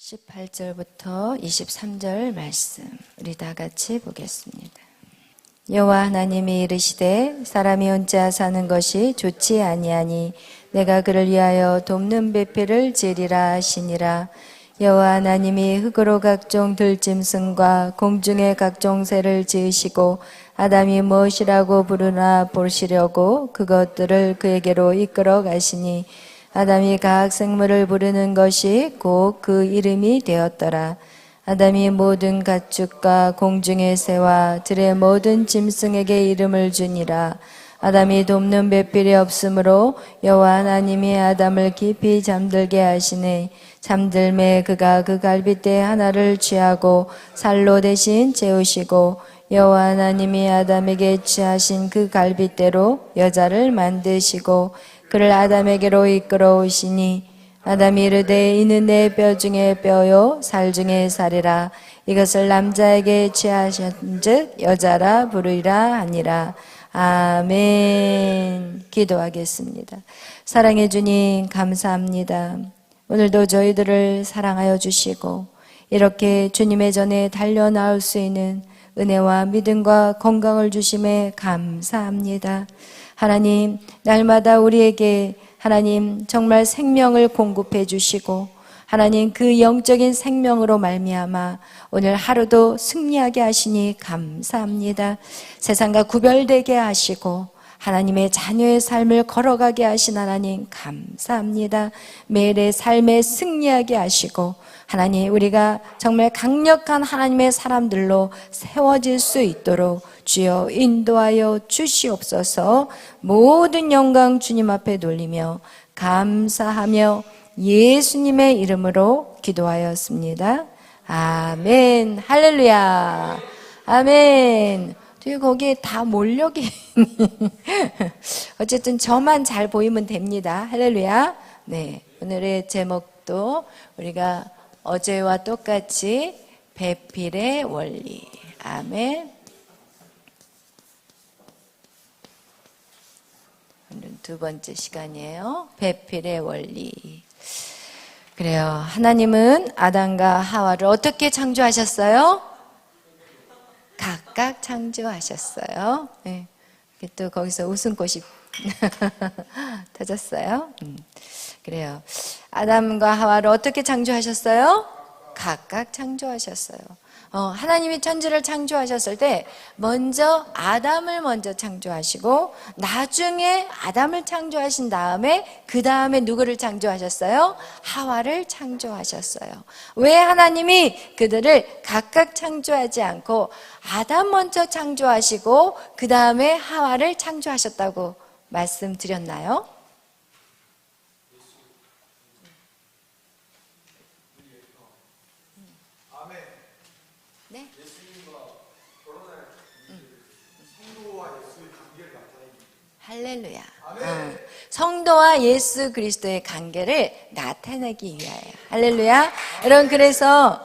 18절부터 23절 말씀 우리 다 같이 보겠습니다. 여호와 하나님이 이르시되 사람이 혼자 사는 것이 좋지 아니하니 내가 그를 위하여 돕는 배필을 지으리라 하시니라. 여호와 하나님이 흙으로 각종 들짐승과 공중의 각종 새를 지으시고 아담이 무엇이라고 부르나 보시려고 그것들을 그에게로 이끌어 가시니 아담이 각 생물을 부르는 것이 곧 그 이름이 되었더라. 아담이 모든 가축과 공중의 새와 들의 모든 짐승에게 이름을 주니라. 아담이 돕는 배필이 없으므로 여호와 하나님이 아담을 깊이 잠들게 하시니 잠들매 그가 그 갈빗대 하나를 취하고 살로 대신 재우시고 여호와 하나님이 아담에게 취하신 그 갈빗대로 여자를 만드시고 그를 아담에게로 이끌어 오시니 아담이 이르되 이는 내 뼈 중에 뼈요 살 중에 살이라. 이것을 남자에게 취하신즉 여자라 부르리라 하니라. 아멘. 기도하겠습니다. 사랑해 주님 감사합니다. 오늘도 저희들을 사랑하여 주시고 이렇게 주님의 전에 달려나올 수 있는 은혜와 믿음과 건강을 주심에 감사합니다. 하나님, 날마다 우리에게 하나님 정말 생명을 공급해 주시고 하나님 그 영적인 생명으로 말미암아 오늘 하루도 승리하게 하시니 감사합니다. 세상과 구별되게 하시고 하나님의 자녀의 삶을 걸어가게 하신 하나님 감사합니다. 매일의 삶에 승리하게 하시고 하나님 우리가 정말 강력한 하나님의 사람들로 세워질 수 있도록 주여 인도하여 주시옵소서. 모든 영광 주님 앞에 돌리며 감사하며 예수님의 이름으로 기도하였습니다. 아멘. 할렐루야. 아멘. 뒤에 거기에 다 몰려 계니 어쨌든 저만 잘 보이면 됩니다. 할렐루야. 네, 오늘의 제목도 우리가 어제와 똑같이 배필의 원리. 아멘. 오늘은 두 번째 시간이에요. 배필의 원리. 그래요. 하나님은 아담과 하와를 어떻게 창조하셨어요? 각각 창조하셨어요. 네. 또 거기서 웃음꽃이 터졌어요. 그래요. 아담과 하와를 어떻게 창조하셨어요? 각각 창조하셨어요. 하나님이 천지를 창조하셨을 때 먼저 아담을 먼저 창조하시고 나중에 아담을 창조하신 다음에 그 다음에 누구를 창조하셨어요? 하와를 창조하셨어요. 왜 하나님이 그들을 각각 창조하지 않고 아담 먼저 창조하시고 그 다음에 하와를 창조하셨다고 말씀드렸나요? 네. 할렐루야. 성도와 예수 그리스도의 관계를 나타내기 위하여. 할렐루야. 여러분 그래서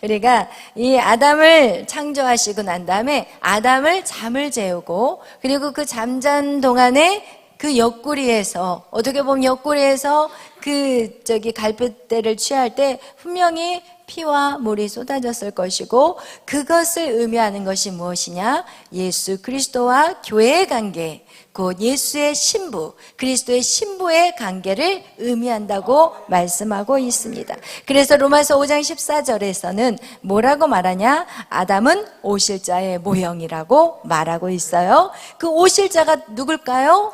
우리가 이 아담을 창조하시고 난 다음에 아담을 잠을 재우고 그리고 그 잠잔 동안에 그 옆구리에서 어떻게 보면 옆구리에서 그 갈빗대를 취할 때 분명히 피와 물이 쏟아졌을 것이고 그것을 의미하는 것이 무엇이냐? 예수 그리스도와 교회의 관계, 곧 예수의 신부, 그리스도의 신부의 관계를 의미한다고 말씀하고 있습니다. 그래서 로마서 5장 14절에서는 뭐라고 말하냐? 아담은 오실자의 모형이라고 말하고 있어요. 그 오실자가 누굴까요?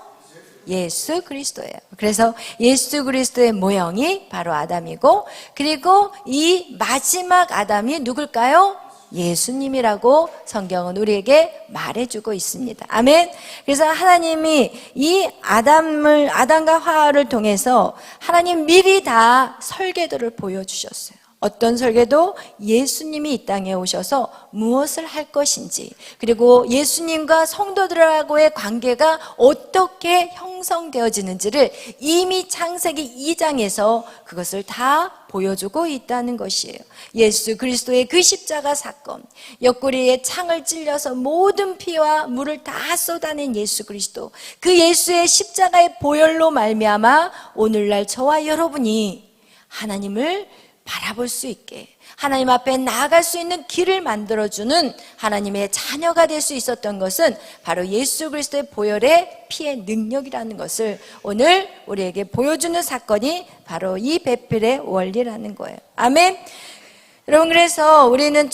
예수 그리스도예요. 그래서 예수 그리스도의 모형이 바로 아담이고 그리고 이 마지막 아담이 누굴까요? 예수님이라고 성경은 우리에게 말해주고 있습니다. 아멘. 그래서 하나님이 이 아담과 하와를 통해서 하나님 미리 다 설계도를 보여주셨어요. 어떤 설계도? 예수님이 이 땅에 오셔서 무엇을 할 것인지 그리고 예수님과 성도들하고의 관계가 어떻게 형성되어지는지를 이미 창세기 2장에서 그것을 다 보여주고 있다는 것이에요. 예수 그리스도의 그 십자가 사건, 옆구리에 창을 찔려서 모든 피와 물을 다 쏟아낸 예수 그리스도, 그 예수의 십자가의 보혈로 말미암아 오늘날 저와 여러분이 하나님을 바라볼 수 있게, 하나님 앞에 나아갈 수 있는 길을 만들어주는 하나님의 자녀가 될 수 있었던 것은 바로 예수 그리스도의 보혈의 피의 능력이라는 것을 오늘 우리에게 보여주는 사건이 바로 이 배필의 원리라는 거예요. 아멘. 여러분, 그래서 우리는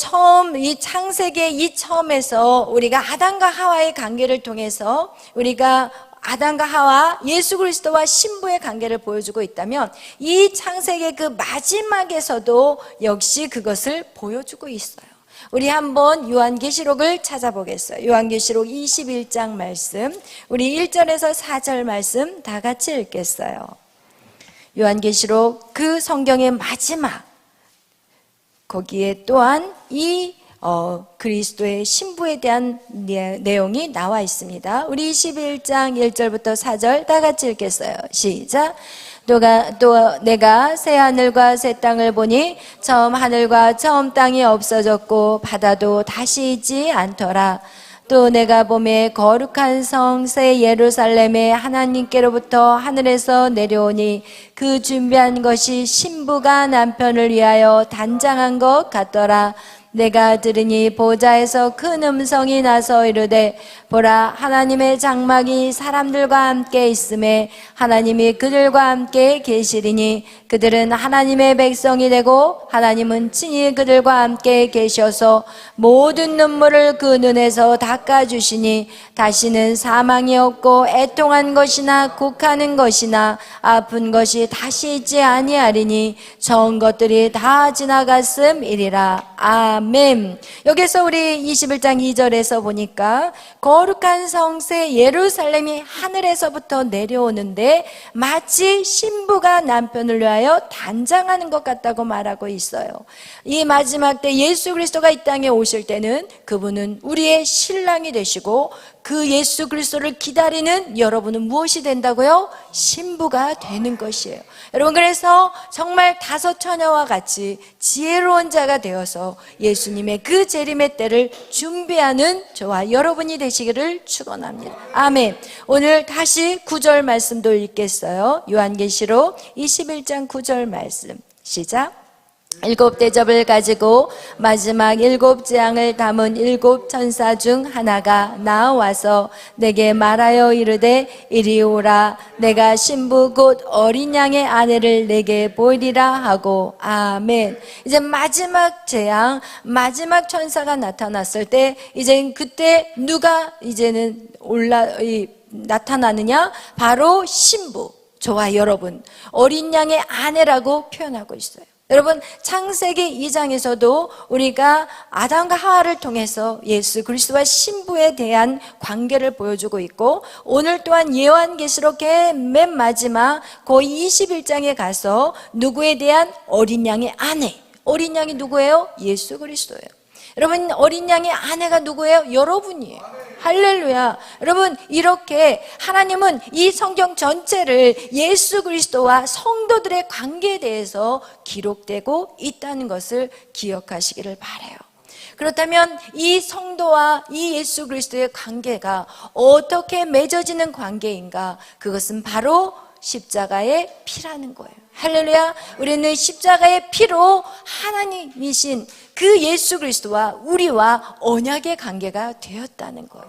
이 창세기 이 처음에서 우리가 아담과 하와의 관계를 통해서 우리가 아담과 하와 예수 그리스도와 신부의 관계를 보여주고 있다면, 이 창세기의 그 마지막에서도 역시 그것을 보여주고 있어요. 우리 한번 요한계시록을 찾아보겠어요. 요한계시록 21장 말씀, 우리 1절에서 4절 말씀 다 같이 읽겠어요. 요한계시록 그 성경의 마지막, 거기에 또한 이 그리스도의 신부에 대한 내용이 나와 있습니다. 우리 21장 1절부터 4절 다 같이 읽겠어요. 시작. 또 내가 새 하늘과 새 땅을 보니 처음 하늘과 처음 땅이 없어졌고 바다도 다시 있지 않더라. 또 내가 보매 거룩한 성 새 예루살렘에 하나님께로부터 하늘에서 내려오니 그 준비한 것이 신부가 남편을 위하여 단장한 것 같더라. 내가 들으니 보좌에서 큰 음성이 나서 이르되, 보라, 하나님의 장막이 사람들과 함께 있음에 하나님이 그들과 함께 계시리니 그들은 하나님의 백성이 되고 하나님은 친히 그들과 함께 계셔서 모든 눈물을 그 눈에서 닦아주시니 다시는 사망이 없고 애통한 것이나 곡하는 것이나 아픈 것이 다시 있지 아니하리니 전 것들이 다 지나갔음이리라. 아멘. 여기서 우리 21장 2절에서 보니까 거룩한 성새 예루살렘이 하늘에서부터 내려오는데 마치 신부가 남편을 위하여 단장하는 것 같다고 말하고 있어요. 이 마지막 때 예수 그리스도가 이 땅에 오실 때는 그분은 우리의 신랑이 되시고, 그 예수 그리스도를 기다리는 여러분은 무엇이 된다고요? 신부가 되는 것이에요. 여러분, 그래서 정말 다섯 처녀와 같이 지혜로운 자가 되어서 예수님의 그 재림의 때를 준비하는 저와 여러분이 되시기를 축원합니다. 아멘. 오늘 다시 9절 말씀도 읽겠어요. 요한계시록 21장 9절 말씀 시작. 일곱 대접을 가지고 마지막 일곱 재앙을 담은 일곱 천사 중 하나가 나와서 내게 말하여 이르되, 이리 오라. 내가 신부 곧 어린 양의 아내를 내게 보이리라 하고. 아멘. 이제 마지막 재앙, 마지막 천사가 나타났을 때, 이제 그때 누가 이제는 나타나느냐? 바로 신부, 저와 여러분, 어린 양의 아내라고 표현하고 있어요. 여러분, 창세기 2장에서도 우리가 아담과 하와를 통해서 예수 그리스도와 신부에 대한 관계를 보여주고 있고, 오늘 또한 요한계시록의 맨 마지막 그 21장에 가서 누구에 대한 어린 양의 아내, 어린 양이 누구예요? 예수 그리스도예요. 여러분, 어린 양의 아내가 누구예요? 여러분이에요. 할렐루야. 여러분, 이렇게 하나님은 이 성경 전체를 예수 그리스도와 성도들의 관계에 대해서 기록되고 있다는 것을 기억하시기를 바라요. 그렇다면 이 성도와 이 예수 그리스도의 관계가 어떻게 맺어지는 관계인가? 그것은 바로 십자가의 피라는 거예요. 할렐루야. 우리는 십자가의 피로 하나님이신 그 예수 그리스도와 우리와 언약의 관계가 되었다는 거예요.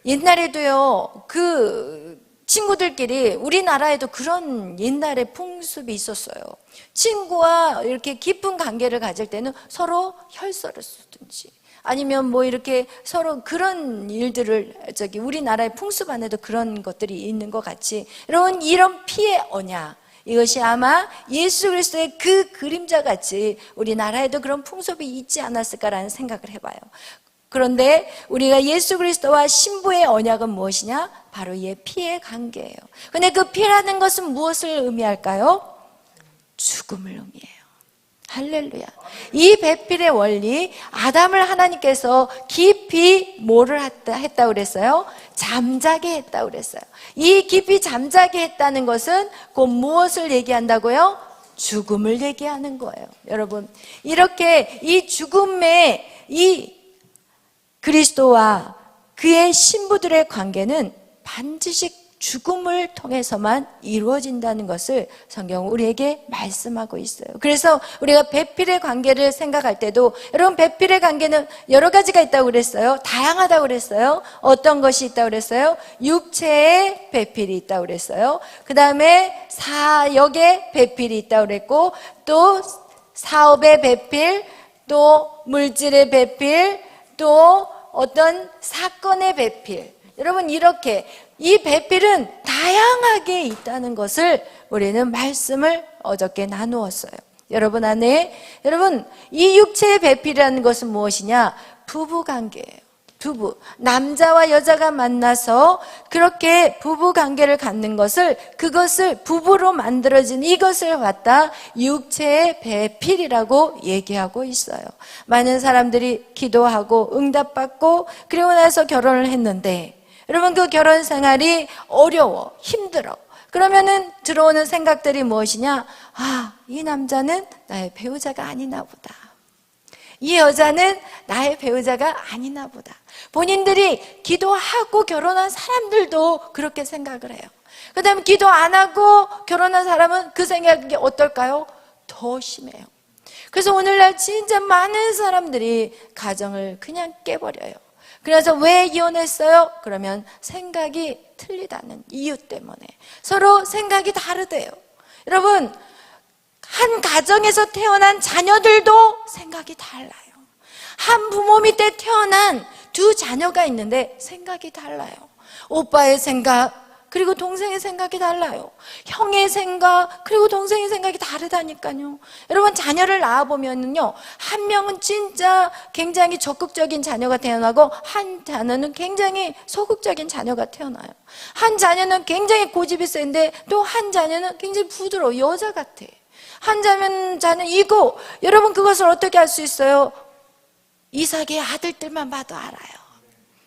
옛날에도요, 그 친구들끼리, 우리나라에도 그런 옛날에 풍습이 있었어요. 친구와 이렇게 깊은 관계를 가질 때는 서로 혈서를 쓰든지, 아니면 뭐 이렇게 서로 그런 일들을, 우리나라의 풍습 안에도 그런 것들이 있는 것 같이, 여러분, 이런 피의 언약, 이것이 아마 예수 그리스도의 그 그림자같이 우리나라에도 그런 풍습이 있지 않았을까라는 생각을 해봐요. 그런데 우리가 예수 그리스도와 신부의 언약은 무엇이냐? 바로 이 피의 관계예요. 근데 그 피라는 것은 무엇을 의미할까요? 죽음을 의미해요. 할렐루야. 이 배필의 원리, 아담을 하나님께서 깊이 뭐를 했다고 그랬어요? 잠자게 했다고 그랬어요. 이 깊이 잠자게 했다는 것은 곧 무엇을 얘기한다고요? 죽음을 얘기하는 거예요. 여러분, 이렇게 이 죽음의 이 그리스도와 그의 신부들의 관계는 반드시 죽음을 통해서만 이루어진다는 것을 성경은 우리에게 말씀하고 있어요. 그래서 우리가 배필의 관계를 생각할 때도, 여러분 배필의 관계는 여러 가지가 있다고 그랬어요. 다양하다고 그랬어요. 어떤 것이 있다고 그랬어요? 육체의 배필이 있다고 그랬어요. 그 다음에 사역의 배필이 있다고 그랬고, 또 사업의 배필, 또 물질의 배필, 또 어떤 사건의 배필. 여러분 이렇게 이 배필은 다양하게 있다는 것을 우리는 말씀을 어저께 나누었어요. 여러분 안에, 여러분 이 육체의 배필이라는 것은 무엇이냐? 부부관계예요. 부부, 남자와 여자가 만나서 그렇게 부부관계를 갖는 것을, 그것을 부부로 만들어진 이것을 갖다 육체의 배필이라고 얘기하고 있어요. 많은 사람들이 기도하고 응답받고 그리고 나서 결혼을 했는데, 여러분 그 결혼 생활이 어려워, 힘들어. 그러면은 들어오는 생각들이 무엇이냐? 아, 이 남자는 나의 배우자가 아니나 보다. 이 여자는 나의 배우자가 아니나 보다. 본인들이 기도하고 결혼한 사람들도 그렇게 생각을 해요. 그 다음에 기도 안 하고 결혼한 사람은 그 생각이 어떨까요? 더 심해요. 그래서 오늘날 진짜 많은 사람들이 가정을 그냥 깨버려요. 그래서 왜 이혼했어요? 그러면 생각이 틀리다는 이유 때문에. 서로 생각이 다르대요. 여러분, 한 가정에서 태어난 자녀들도 생각이 달라요. 한 부모 밑에 태어난 두 자녀가 있는데 생각이 달라요. 오빠의 생각, 그리고 동생의 생각이 달라요. 형의 생각, 그리고 동생의 생각이 다르다니까요. 여러분 자녀를 낳아보면요, 한 명은 진짜 굉장히 적극적인 자녀가 태어나고 한 자녀는 굉장히 소극적인 자녀가 태어나요. 한 자녀는 굉장히 고집이 센데 또 한 자녀는 굉장히 부드러워, 여자 같아. 한 자녀는 이고, 여러분 그것을 어떻게 알 수 있어요? 이삭의 아들들만 봐도 알아요.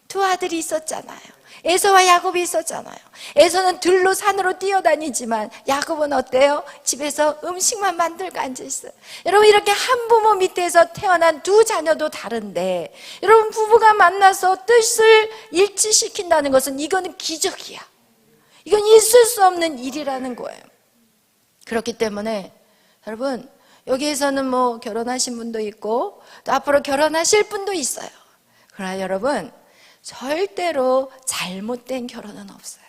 두 아들이 있었잖아요. 에서와 야곱이 있었잖아요. 에서는 들로 산으로 뛰어다니지만 야곱은 어때요? 집에서 음식만 만들고 앉아있어요. 여러분 이렇게 한 부모 밑에서 태어난 두 자녀도 다른데, 여러분 부부가 만나서 뜻을 일치시킨다는 것은 이거는 기적이야. 이건 있을 수 없는 일이라는 거예요. 그렇기 때문에 여러분 여기에서는 뭐 결혼하신 분도 있고 또 앞으로 결혼하실 분도 있어요. 그러나 여러분 절대로 잘못된 결혼은 없어요.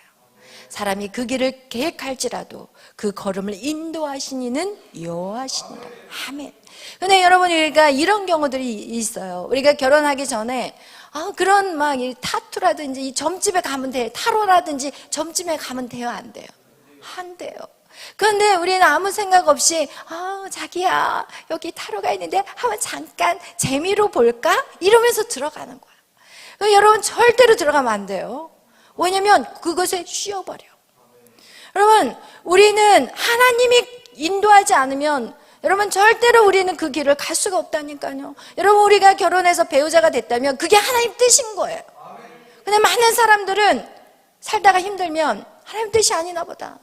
사람이 그 길을 계획할지라도 그 걸음을 인도하신 이는 여호와시니라. 아멘. 근데 여러분 우리가 이런 경우들이 있어요. 우리가 결혼하기 전에 그런 막 이 타투라든지 이 점집에 가면 돼, 타로라든지 점집에 가면 돼요, 안 돼요? 안 돼요. 그런데 우리는 아무 생각 없이 자기야 여기 타로가 있는데 한번 잠깐 재미로 볼까? 이러면서 들어가는 거야. 여러분 절대로 들어가면 안 돼요. 왜냐면 그것에 쉬어버려. 여러분 우리는 하나님이 인도하지 않으면 여러분 절대로 우리는 그 길을 갈 수가 없다니까요. 여러분 우리가 결혼해서 배우자가 됐다면 그게 하나님 뜻인 거예요. 근데 많은 사람들은 살다가 힘들면 하나님 뜻이 아니나 보다.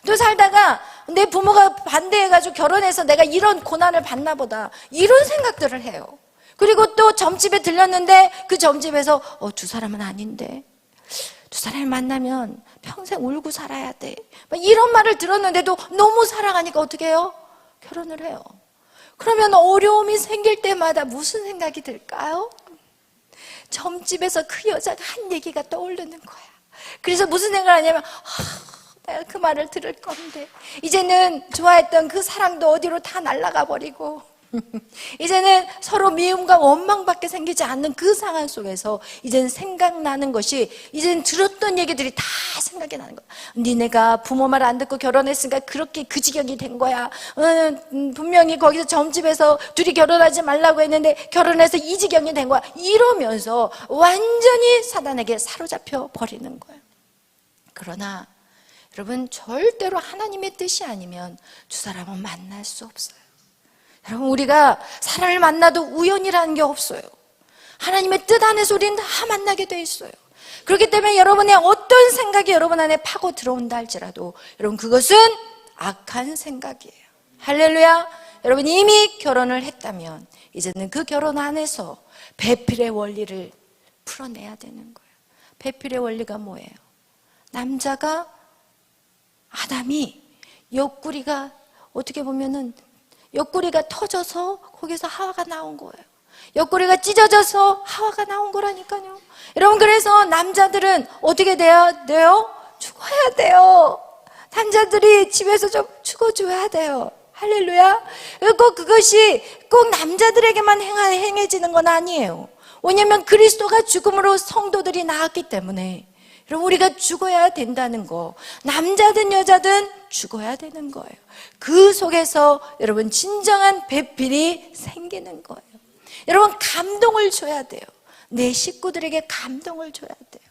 또 살다가 내 부모가 반대해가지고 결혼해서 내가 이런 고난을 받나 보다, 이런 생각들을 해요. 그리고 또 점집에 들렸는데 그 점집에서 두 사람은 아닌데, 두 사람을 만나면 평생 울고 살아야 돼, 이런 말을 들었는데도 너무 사랑하니까 어떻게 해요? 결혼을 해요. 그러면 어려움이 생길 때마다 무슨 생각이 들까요? 점집에서 그 여자가 한 얘기가 떠오르는 거야. 그래서 무슨 생각을 하냐면 내가 그 말을 들을 건데 이제는 좋아했던 그 사랑도 어디로 다 날아가 버리고 이제는 서로 미움과 원망밖에 생기지 않는 그 상황 속에서 이제는 생각나는 것이, 이제는 들었던 얘기들이 다 생각이 나는 거야. 니네가 부모 말 안 듣고 결혼했으니까 그렇게 그 지경이 된 거야. 분명히 거기서 점집에서 둘이 결혼하지 말라고 했는데 결혼해서 이 지경이 된 거야. 이러면서 완전히 사단에게 사로잡혀 버리는 거예요. 그러나 여러분 절대로 하나님의 뜻이 아니면 두 사람은 만날 수 없어요. 여러분 우리가 사람을 만나도 우연이라는 게 없어요. 하나님의 뜻 안에서 우리는 다 만나게 돼 있어요. 그렇기 때문에 여러분의 어떤 생각이 여러분 안에 파고 들어온다 할지라도 여러분 그것은 악한 생각이에요. 할렐루야. 여러분 이미 결혼을 했다면 이제는 그 결혼 안에서 배필의 원리를 풀어내야 되는 거예요. 배필의 원리가 뭐예요? 남자가, 아담이 옆구리가 어떻게 보면은 옆구리가 터져서 거기서 하와가 나온 거예요. 옆구리가 찢어져서 하와가 나온 거라니까요. 여러분, 그래서 남자들은 어떻게 돼야 돼요? 죽어야 돼요. 남자들이 집에서 좀 죽어줘야 돼요. 할렐루야. 꼭 그것이 꼭 남자들에게만 행해지는 건 아니에요. 왜냐하면 그리스도가 죽음으로 성도들이 나왔기 때문에 여러분, 우리가 죽어야 된다는 거, 남자든 여자든 죽어야 되는 거예요. 그 속에서 여러분 진정한 배필이 생기는 거예요. 여러분, 감동을 줘야 돼요. 내 식구들에게 감동을 줘야 돼요.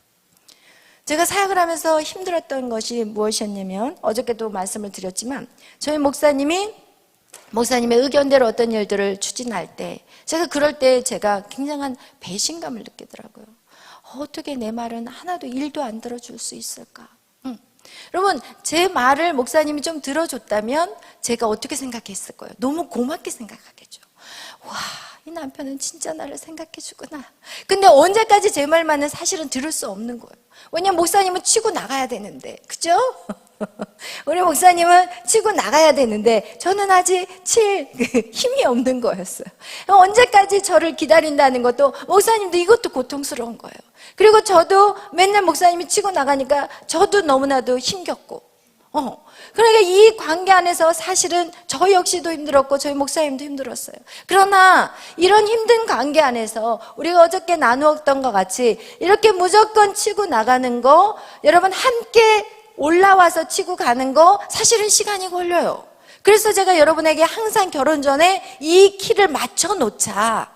제가 사역을 하면서 힘들었던 것이 무엇이었냐면, 어저께도 말씀을 드렸지만 저희 목사님의 의견대로 어떤 일들을 추진할 때, 제가 그럴 때 제가 굉장한 배신감을 느끼더라고요. 어떻게 내 말은 하나도 일도 안 들어줄 수 있을까? 여러분, 제 말을 목사님이 좀 들어줬다면 제가 어떻게 생각했을 거예요? 너무 고맙게 생각하겠죠. 와, 이 남편은 진짜 나를 생각해주구나. 근데 언제까지 제 말만은 사실은 들을 수 없는 거예요. 왜냐면 목사님은 치고 나가야 되는데, 그죠? 우리 목사님은 치고 나가야 되는데 저는 아직 칠 힘이 없는 거였어요. 언제까지 저를 기다린다는 것도, 목사님도 이것도 고통스러운 거예요. 그리고 저도 맨날 목사님이 치고 나가니까 저도 너무나도 힘겹고, 그러니까 이 관계 안에서 사실은 저 역시도 힘들었고 저희 목사님도 힘들었어요. 그러나 이런 힘든 관계 안에서 우리가 어저께 나누었던 것 같이 이렇게 무조건 치고 나가는 거, 여러분 함께 올라와서 치고 가는 거 사실은 시간이 걸려요. 그래서 제가 여러분에게 항상 결혼 전에 이 키를 맞춰 놓자.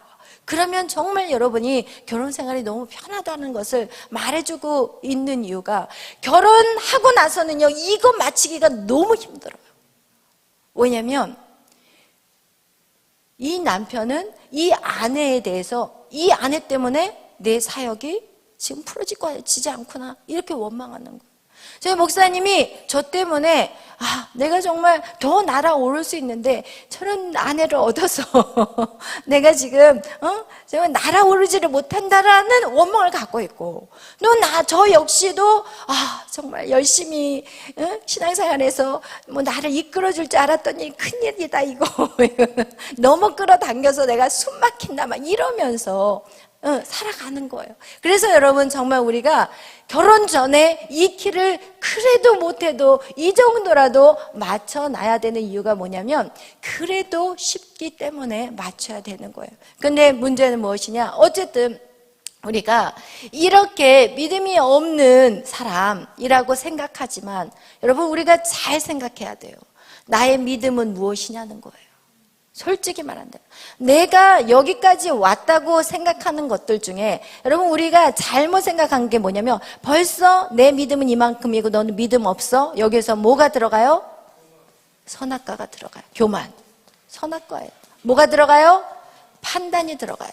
그러면 정말 여러분이 결혼 생활이 너무 편하다는 것을 말해주고 있는 이유가, 결혼하고 나서는요, 이거 맞추기가 너무 힘들어요. 왜냐면 이 남편은 이 아내에 대해서, 이 아내 때문에 내 사역이 지금 풀어지지 않구나, 이렇게 원망하는 거예요. 저희 목사님이 저 때문에 내가 정말 더 날아오를 수 있는데 저런 아내를 얻어서 내가 지금 정말 날아오르지를 못한다라는 원망을 갖고 있고, 또 저 역시도 정말 열심히 신앙생활에서 뭐 나를 이끌어줄 줄 알았더니 큰일이다 이거 너무 끌어당겨서 내가 숨 막힌다 막 이러면서 살아가는 거예요. 그래서 여러분, 정말 우리가 결혼 전에 이 키를 그래도 못해도 이 정도라도 맞춰놔야 되는 이유가 뭐냐면, 그래도 쉽기 때문에 맞춰야 되는 거예요. 근데 문제는 무엇이냐? 어쨌든 우리가 이렇게 믿음이 없는 사람이라고 생각하지만, 여러분 우리가 잘 생각해야 돼요. 나의 믿음은 무엇이냐는 거예요. 솔직히 말한다. 내가 여기까지 왔다고 생각하는 것들 중에 여러분 우리가 잘못 생각한 게 뭐냐면, 벌써 내 믿음은 이만큼이고 너는 믿음 없어? 여기서 뭐가 들어가요? 선악과가 들어가요. 교만. 선악과예요. 뭐가 들어가요? 판단이 들어가요.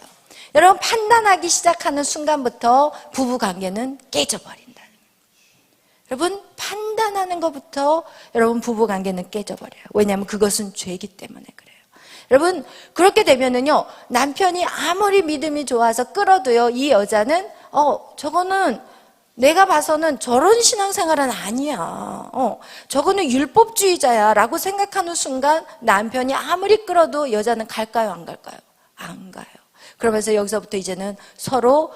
여러분, 판단하기 시작하는 순간부터 부부관계는 깨져버린다. 여러분, 판단하는 것부터 여러분 부부관계는 깨져버려요. 왜냐하면 그것은 죄이기 때문에 그래요. 여러분, 그렇게 되면은요, 남편이 아무리 믿음이 좋아서 끌어도요, 이 여자는 저거는 내가 봐서는 저런 신앙생활은 아니야, 저거는 율법주의자야 라고 생각하는 순간 남편이 아무리 끌어도 여자는 갈까요, 안 갈까요? 안 가요. 그러면서 여기서부터 이제는 서로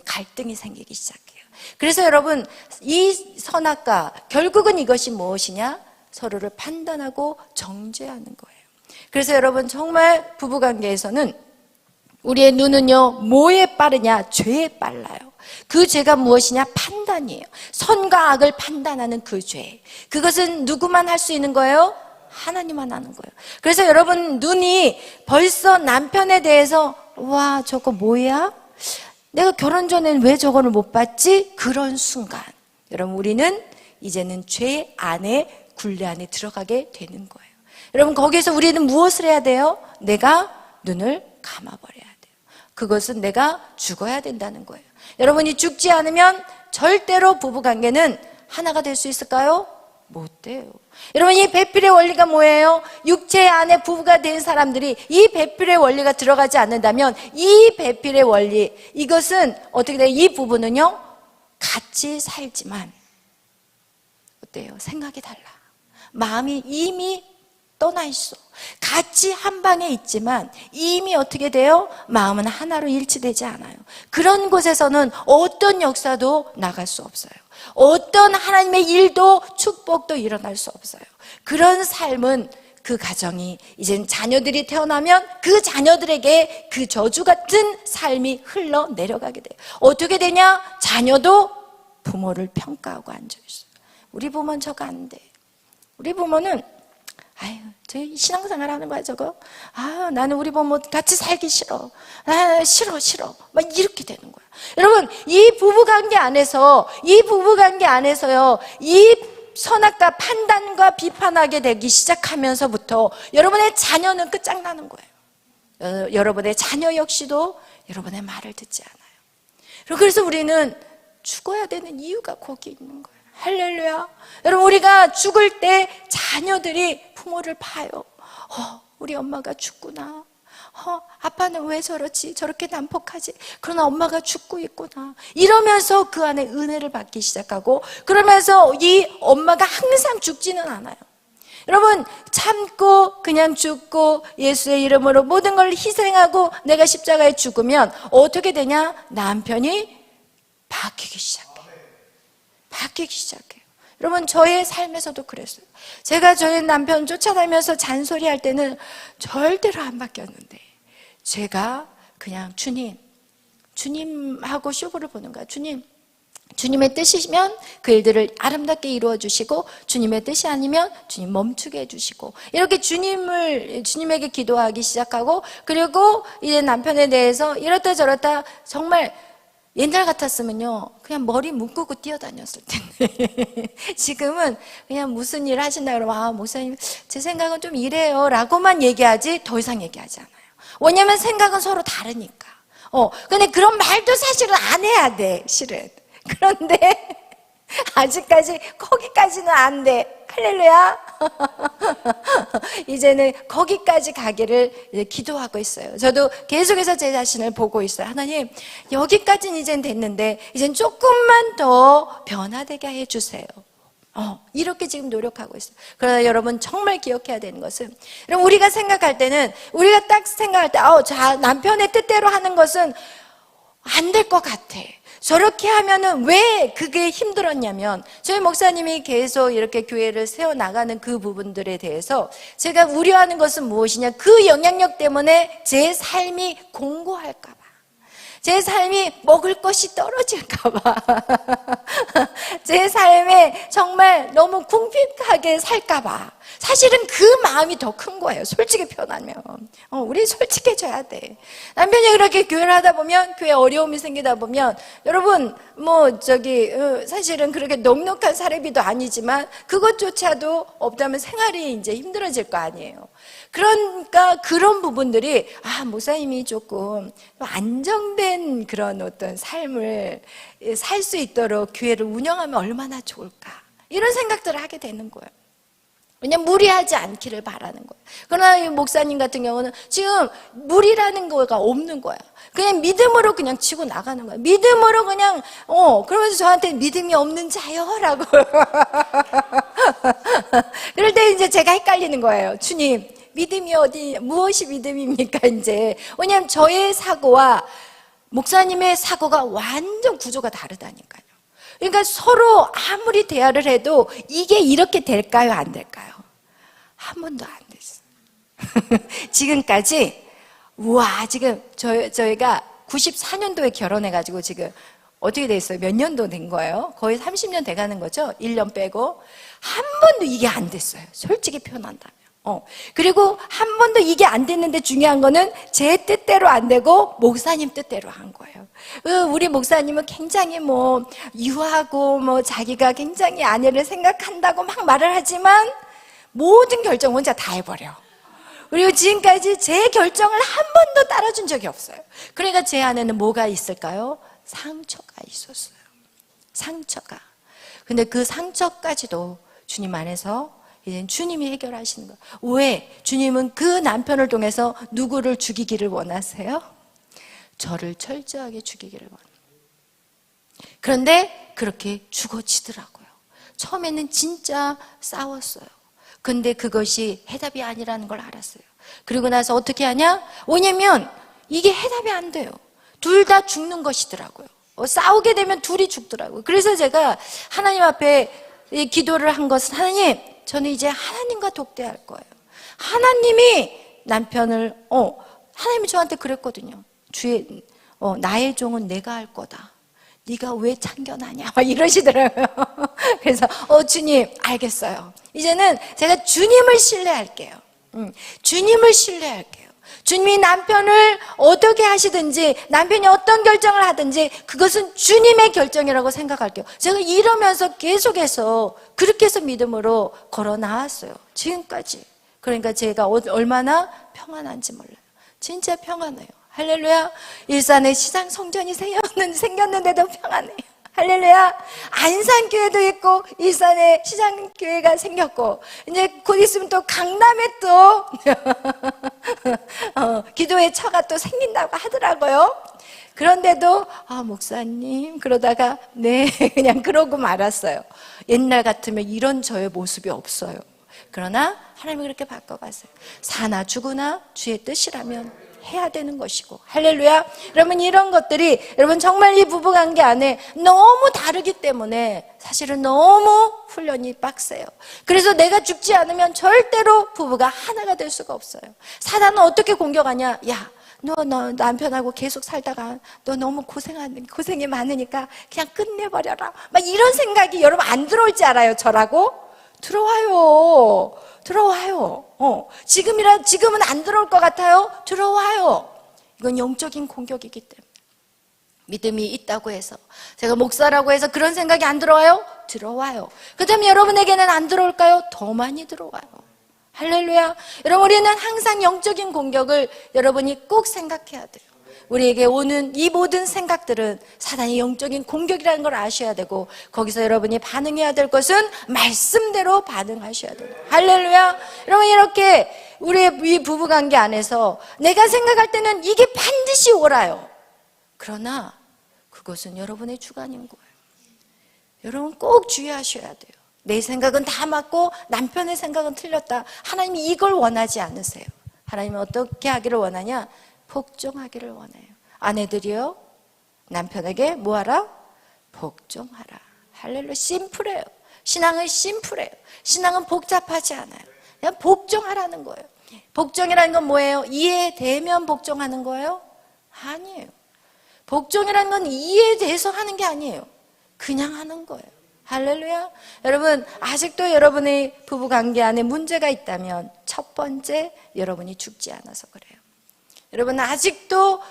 갈등이 생기기 시작해요. 그래서 여러분, 이 선악과, 결국은 이것이 무엇이냐? 서로를 판단하고 정죄하는 거예요. 그래서 여러분, 정말 부부관계에서는 우리의 눈은요, 뭐에 빠르냐? 죄에 빨라요. 그 죄가 무엇이냐? 판단이에요. 선과 악을 판단하는 그 죄. 그것은 누구만 할 수 있는 거예요? 하나님만 하는 거예요. 그래서 여러분, 눈이 벌써 남편에 대해서 와, 저거 뭐야? 내가 결혼 전엔 왜 저거를 못 봤지? 그런 순간 여러분, 우리는 이제는 죄 안에, 굴레 안에 들어가게 되는 거예요. 여러분, 거기에서 우리는 무엇을 해야 돼요? 내가 눈을 감아버려야 돼요. 그것은 내가 죽어야 된다는 거예요. 여러분이 죽지 않으면 절대로 부부관계는 하나가 될 수 있을까요? 못 돼요. 여러분, 이 배필의 원리가 뭐예요? 육체 안에 부부가 된 사람들이 이 배필의 원리가 들어가지 않는다면, 이 배필의 원리, 이것은 어떻게 돼요? 이 부부는요, 같이 살지만 어때요? 생각이 달라. 마음이 이미 떠나 있어. 같이 한 방에 있지만 이미 어떻게 돼요? 마음은 하나로 일치되지 않아요. 그런 곳에서는 어떤 역사도 나갈 수 없어요. 어떤 하나님의 일도 축복도 일어날 수 없어요. 그런 삶은 그 가정이 이젠 자녀들이 태어나면 그 자녀들에게 그 저주 같은 삶이 흘러내려가게 돼요. 어떻게 되냐? 자녀도 부모를 평가하고 앉아있어요. 우리 부모는 저거 안 돼. 우리 부모는 아유, 저 신앙생활 하는 거야 저거. 아, 나는 우리 부모 같이 살기 싫어. 아, 싫어. 막 이렇게 되는 거야. 여러분, 이 부부관계 안에서요, 이 선악과 판단과 비판하게 되기 시작하면서부터 여러분의 자녀는 끝장나는 거예요. 여러분의 자녀 역시도 여러분의 말을 듣지 않아요. 그래서 우리는 죽어야 되는 이유가 거기 있는 거예요. 할렐루야. 여러분, 우리가 죽을 때 자녀들이 부모를 봐요. 우리 엄마가 죽구나. 아빠는 왜 저렇지? 저렇게 난폭하지? 그러나 엄마가 죽고 있구나. 이러면서 그 안에 은혜를 받기 시작하고, 그러면서 이 엄마가 항상 죽지는 않아요. 여러분, 참고 그냥 죽고 예수의 이름으로 모든 걸 희생하고 내가 십자가에 죽으면 어떻게 되냐? 남편이 바뀌기 시작해요. 여러분, 저의 삶에서도 그랬어요. 제가 저희 남편 쫓아다니면서 잔소리할 때는 절대로 안 바뀌었는데, 제가 그냥 주님하고 쇼부를 보는 거야. 주님의 뜻이시면 그 일들을 아름답게 이루어 주시고, 주님의 뜻이 아니면 주님 멈추게 해주시고, 이렇게 주님에게 기도하기 시작하고, 그리고 이제 남편에 대해서 이렇다 저렇다, 정말 옛날 같았으면요 그냥 머리 묶고 뛰어다녔을 텐데 지금은 그냥 무슨 일 하신다 그러면 아, 목사님 제 생각은 좀 이래요 라고만 얘기하지 더 이상 얘기하지 않아요. 왜냐면 생각은 서로 다르니까. 근데 그런 말도 사실은 안 해야 돼, 실은. 그런데 아직까지 거기까지는 안 돼. 할렐루야. 이제는 거기까지 가기를 기도하고 있어요. 저도 계속해서 제 자신을 보고 있어요. 하나님, 여기까지는 이젠 됐는데 이젠 조금만 더 변화되게 해주세요. 이렇게 지금 노력하고 있어요. 그러나 여러분, 정말 기억해야 되는 것은, 여러분, 우리가 생각할 때는, 우리가 딱 생각할 때 남편의 뜻대로 하는 것은 안 될 것 같아. 저렇게 하면은 왜 그게 힘들었냐면, 저희 목사님이 계속 이렇게 교회를 세워나가는 그 부분들에 대해서 제가 우려하는 것은 무엇이냐, 그 영향력 때문에 제 삶이 공고할까 봐, 제 삶이 먹을 것이 떨어질까 봐, 제 삶에 정말 너무 궁핍하게 살까 봐, 사실은 그 마음이 더 큰 거예요. 솔직히 표현하면 우리 솔직해져야 돼. 남편이 그렇게 교회를 하다 보면, 교회 어려움이 생기다 보면, 여러분 사실은 그렇게 넉넉한 사례비도 아니지만 그것조차도 없다면 생활이 이제 힘들어질 거 아니에요. 그러니까 그런 부분들이 목사님이 조금 안정된 그런 어떤 삶을 살 수 있도록 교회를 운영하면 얼마나 좋을까, 이런 생각들을 하게 되는 거예요. 그냥 무리하지 않기를 바라는 거예요. 그러나 이 목사님 같은 경우는 지금 무리라는 거가 없는 거야. 그냥 믿음으로 그냥 치고 나가는 거야. 믿음으로 그냥 그러면서 저한테 믿음이 없는 자요 라고 그럴 때 이제 제가 헷갈리는 거예요. 주님, 믿음이 무엇이 믿음입니까 이제. 왜냐하면 저의 사고와 목사님의 사고가 완전 구조가 다르다니까요. 그러니까 서로 아무리 대화를 해도 이게 이렇게 될까요, 안 될까요? 한 번도 안 됐어요. 지금까지. 지금 저희가 94년도에 결혼해가지고 지금 어떻게 돼 있어요? 몇 년도 된 거예요? 거의 30년 돼가는 거죠? 1년 빼고. 한 번도 이게 안 됐어요, 솔직히 표현한다면. 그리고 한 번도 이게 안 됐는데, 중요한 거는 제 뜻대로 안 되고 목사님 뜻대로 한 거예요. 우리 목사님은 굉장히 유하고 자기가 굉장히 아내를 생각한다고 막 말을 하지만 모든 결정 혼자 다 해버려. 그리고 지금까지 제 결정을 한 번도 따라준 적이 없어요. 그러니까 제 안에는 뭐가 있을까요? 상처가 있었어요. 상처가. 근데 그 상처까지도 주님 안에서 이제 주님이 해결하시는 거예요. 왜? 주님은 그 남편을 통해서 누구를 죽이기를 원하세요? 저를 철저하게 죽이기를 원해요. 그런데 그렇게 죽어지더라고요. 처음에는 진짜 싸웠어요. 근데 그것이 해답이 아니라는 걸 알았어요. 그리고 나서 어떻게 하냐? 왜냐면 이게 해답이 안 돼요. 둘 다 죽는 것이더라고요. 싸우게 되면 둘이 죽더라고요. 그래서 제가 하나님 앞에 기도를 한 것은, 하나님, 저는 이제 하나님과 독대할 거예요. 하나님이 남편을, 하나님이 저한테 그랬거든요. 나의 종은 내가 할 거다. 네가 왜 참견하냐 막 이러시더라고요. 그래서 주님, 알겠어요. 이제는 제가 주님을 신뢰할게요. 주님을 신뢰할게요. 주님이 남편을 어떻게 하시든지, 남편이 어떤 결정을 하든지 그것은 주님의 결정이라고 생각할게요. 제가 이러면서 계속해서 그렇게 해서 믿음으로 걸어 나왔어요. 지금까지. 그러니까 제가 얼마나 평안한지 몰라요. 진짜 평안해요. 할렐루야. 일산에 시장 성전이 생겼는데도 평안해요. 할렐루야. 안산교회도 있고 일산에 시장교회가 생겼고, 이제 곧 있으면 또 강남에 또 기도의 처가 또 생긴다고 하더라고요. 그런데도 목사님 그러다가 네 그냥 그러고 말았어요. 옛날 같으면 이런 저의 모습이 없어요. 그러나 하나님이 그렇게 바꿔가세요. 사나 죽으나 주의 뜻이라면 해야 되는 것이고. 할렐루야. 여러분, 이런 것들이 여러분 정말 이 부부관계 안에 너무 다르기 때문에 사실은 너무 훈련이 빡세요. 그래서 내가 죽지 않으면 절대로 부부가 하나가 될 수가 없어요. 사단은 어떻게 공격하냐? 야, 너 남편하고 계속 살다가 너 너무 고생이 많으니까 그냥 끝내버려라. 막 이런 생각이 여러분 안 들어올지 알아요? 저라고? 들어와요. 지금은 안 들어올 것 같아요? 들어와요. 이건 영적인 공격이기 때문에. 믿음이 있다고 해서, 제가 목사라고 해서 그런 생각이 안 들어와요? 들어와요. 그렇다면 여러분에게는 안 들어올까요? 더 많이 들어와요. 할렐루야. 여러분, 우리는 항상 영적인 공격을 여러분이 꼭 생각해야 돼요. 우리에게 오는 이 모든 생각들은 사단의 영적인 공격이라는 걸 아셔야 되고, 거기서 여러분이 반응해야 될 것은 말씀대로 반응하셔야 돼요. 할렐루야. 여러분, 이렇게 우리의 이 부부관계 안에서 내가 생각할 때는 이게 반드시 옳아요. 그러나 그것은 여러분의 주관인 거예요. 여러분 꼭 주의하셔야 돼요. 내 생각은 다 맞고 남편의 생각은 틀렸다. 하나님이 이걸 원하지 않으세요. 하나님은 어떻게 하기를 원하냐? 복종하기를 원해요. 아내들이요, 남편에게 뭐하라? 복종하라. 할렐루야. 심플해요. 신앙은 심플해요. 신앙은 복잡하지 않아요. 그냥 복종하라는 거예요. 복종이라는 건 뭐예요? 이해되면 복종하는 거예요? 아니에요. 복종이라는 건 이해돼서 하는 게 아니에요. 그냥 하는 거예요. 할렐루야. 여러분, 아직도 여러분의 부부관계 안에 문제가 있다면 첫 번째, 여러분이 죽지 않아서 그래요. 여러분, 아직도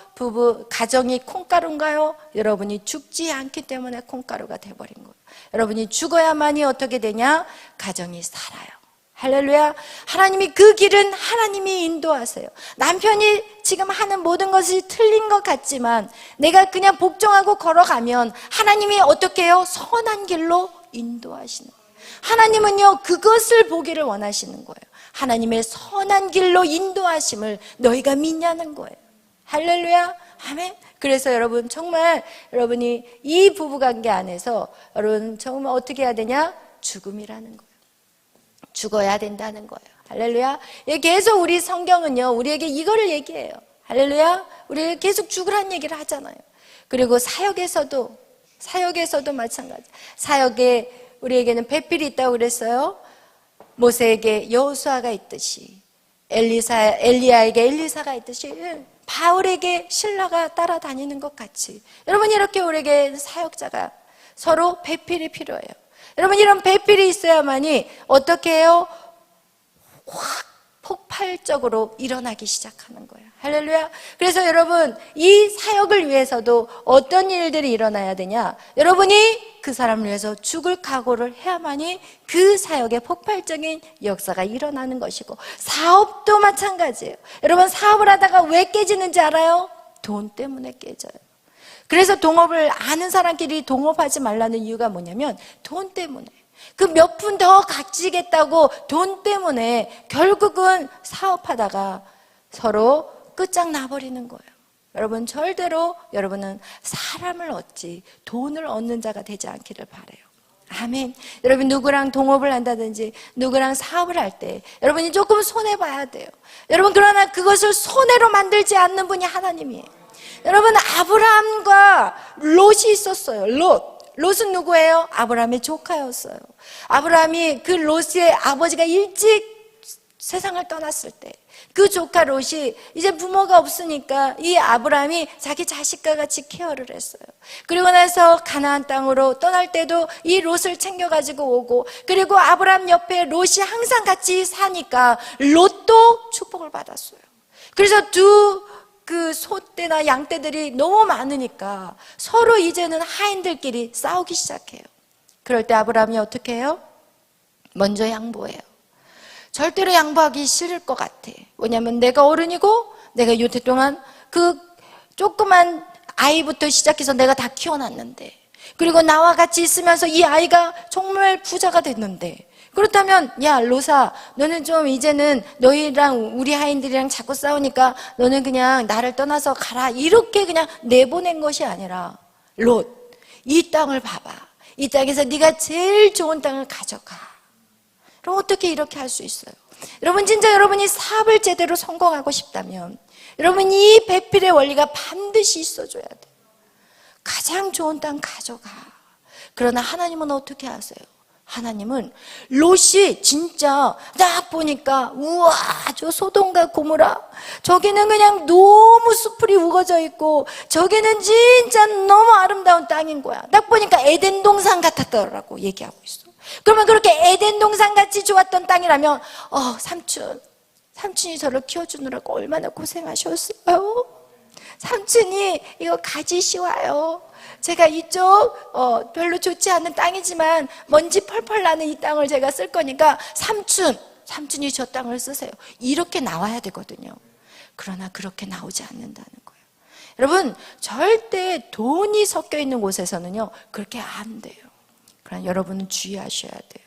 가정이 콩가루인가요? 여러분이 죽지 않기 때문에 콩가루가 돼버린 거예요. 여러분이 죽어야만이 어떻게 되냐? 가정이 살아요. 할렐루야. 하나님이 그 길은 하나님이 인도하세요. 남편이 지금 하는 모든 것이 틀린 것 같지만 내가 그냥 복종하고 걸어가면 하나님이 어떻게 해요? 선한 길로 인도하시는 거예요. 하나님은요, 그것을 보기를 원하시는 거예요. 하나님의 선한 길로 인도하심을 너희가 믿냐는 거예요. 할렐루야. 아멘. 그래서 여러분, 정말 여러분이 이 부부관계 안에서 여러분 정말 어떻게 해야 되냐? 죽음이라는 거예요. 죽어야 된다는 거예요. 할렐루야. 계속 우리 성경은요, 우리에게 이거를 얘기해요. 할렐루야. 우리 계속 죽으란 얘기를 하잖아요. 그리고 사역에서도 마찬가지. 사역에 우리에게는 배필이 있다고 그랬어요. 모세에게 여호수아가 있듯이, 엘리야에게 엘리사가 있듯이, 바울에게 신라가 따라다니는 것 같이, 여러분, 이렇게 우리에게 사역자가 서로 배필이 필요해요. 여러분, 이런 배필이 있어야만이 어떻게 해요? 확 폭발적으로 일어나기 시작하는 거예요. 할렐루야. 그래서 여러분, 이 사역을 위해서도 어떤 일들이 일어나야 되냐? 여러분이 그 사람을 위해서 죽을 각오를 해야만이 그 사역의 폭발적인 역사가 일어나는 것이고, 사업도 마찬가지예요. 여러분, 사업을 하다가 왜 깨지는지 알아요? 돈 때문에 깨져요. 그래서 동업을 아는 사람끼리 동업하지 말라는 이유가 뭐냐면 돈 때문에. 그 몇 푼 더 값지겠다고 돈 때문에 결국은 사업하다가 서로 끝장나버리는 거예요. 여러분, 절대로 여러분은 사람을 얻지 돈을 얻는 자가 되지 않기를 바라요. 아멘. 여러분 누구랑 동업을 한다든지 누구랑 사업을 할 때 여러분이 조금 손해봐야 돼요. 여러분 그러나 그것을 손해로 만들지 않는 분이 하나님이에요. 여러분 아브라함과 롯이 있었어요. 롯은 누구예요? 아브라함의 조카였어요. 아브라함이 그 롯의 아버지가 일찍 세상을 떠났을 때 그 조카 롯이 이제 부모가 없으니까 이 아브라함이 자기 자식과 같이 케어를 했어요. 그리고 나서 가나안 땅으로 떠날 때도 이 롯을 챙겨가지고 오고, 그리고 아브라함 옆에 롯이 항상 같이 사니까 롯도 축복을 받았어요. 그래서 그 소떼나 양떼들이 너무 많으니까 서로 이제는 하인들끼리 싸우기 시작해요. 그럴 때 아브라함이 어떻게 해요? 먼저 양보해요. 절대로 양보하기 싫을 것 같아. 왜냐면 내가 어른이고 내가 요태 동안 그 조그만 아이부터 시작해서 내가 다 키워놨는데, 그리고 나와 같이 있으면서 이 아이가 정말 부자가 됐는데, 그렇다면 야 롯아, 너는 좀 이제는 너희랑 우리 하인들이랑 자꾸 싸우니까 너는 그냥 나를 떠나서 가라, 이렇게 그냥 내보낸 것이 아니라, 롯, 이 땅을 봐봐. 이 땅에서 네가 제일 좋은 땅을 가져가. 그럼 어떻게 이렇게 할 수 있어요? 여러분 진짜 여러분이 사업을 제대로 성공하고 싶다면 여러분 이 배필의 원리가 반드시 있어줘야 돼요. 가장 좋은 땅 가져가. 그러나 하나님은 어떻게 하세요? 하나님은 롯이 진짜 딱 보니까 우와 저 소돔과 고모라, 저기는 그냥 너무 숲풀이 우거져 있고 저기는 진짜 너무 아름다운 땅인 거야. 딱 보니까 에덴 동산 같았더라고 얘기하고 있어. 그러면 그렇게 에덴 동산같이 좋았던 땅이라면 삼촌이 저를 키워주느라고 얼마나 고생하셨어요. 삼촌이 이거 가지 씌워요. 제가 이쪽 별로 좋지 않은 땅이지만 먼지 펄펄 나는 이 땅을 제가 쓸 거니까 삼촌이 저 땅을 쓰세요. 이렇게 나와야 되거든요. 그러나 그렇게 나오지 않는다는 거예요. 여러분 절대 돈이 섞여 있는 곳에서는요 그렇게 안 돼요. 그러나 여러분은 주의하셔야 돼요.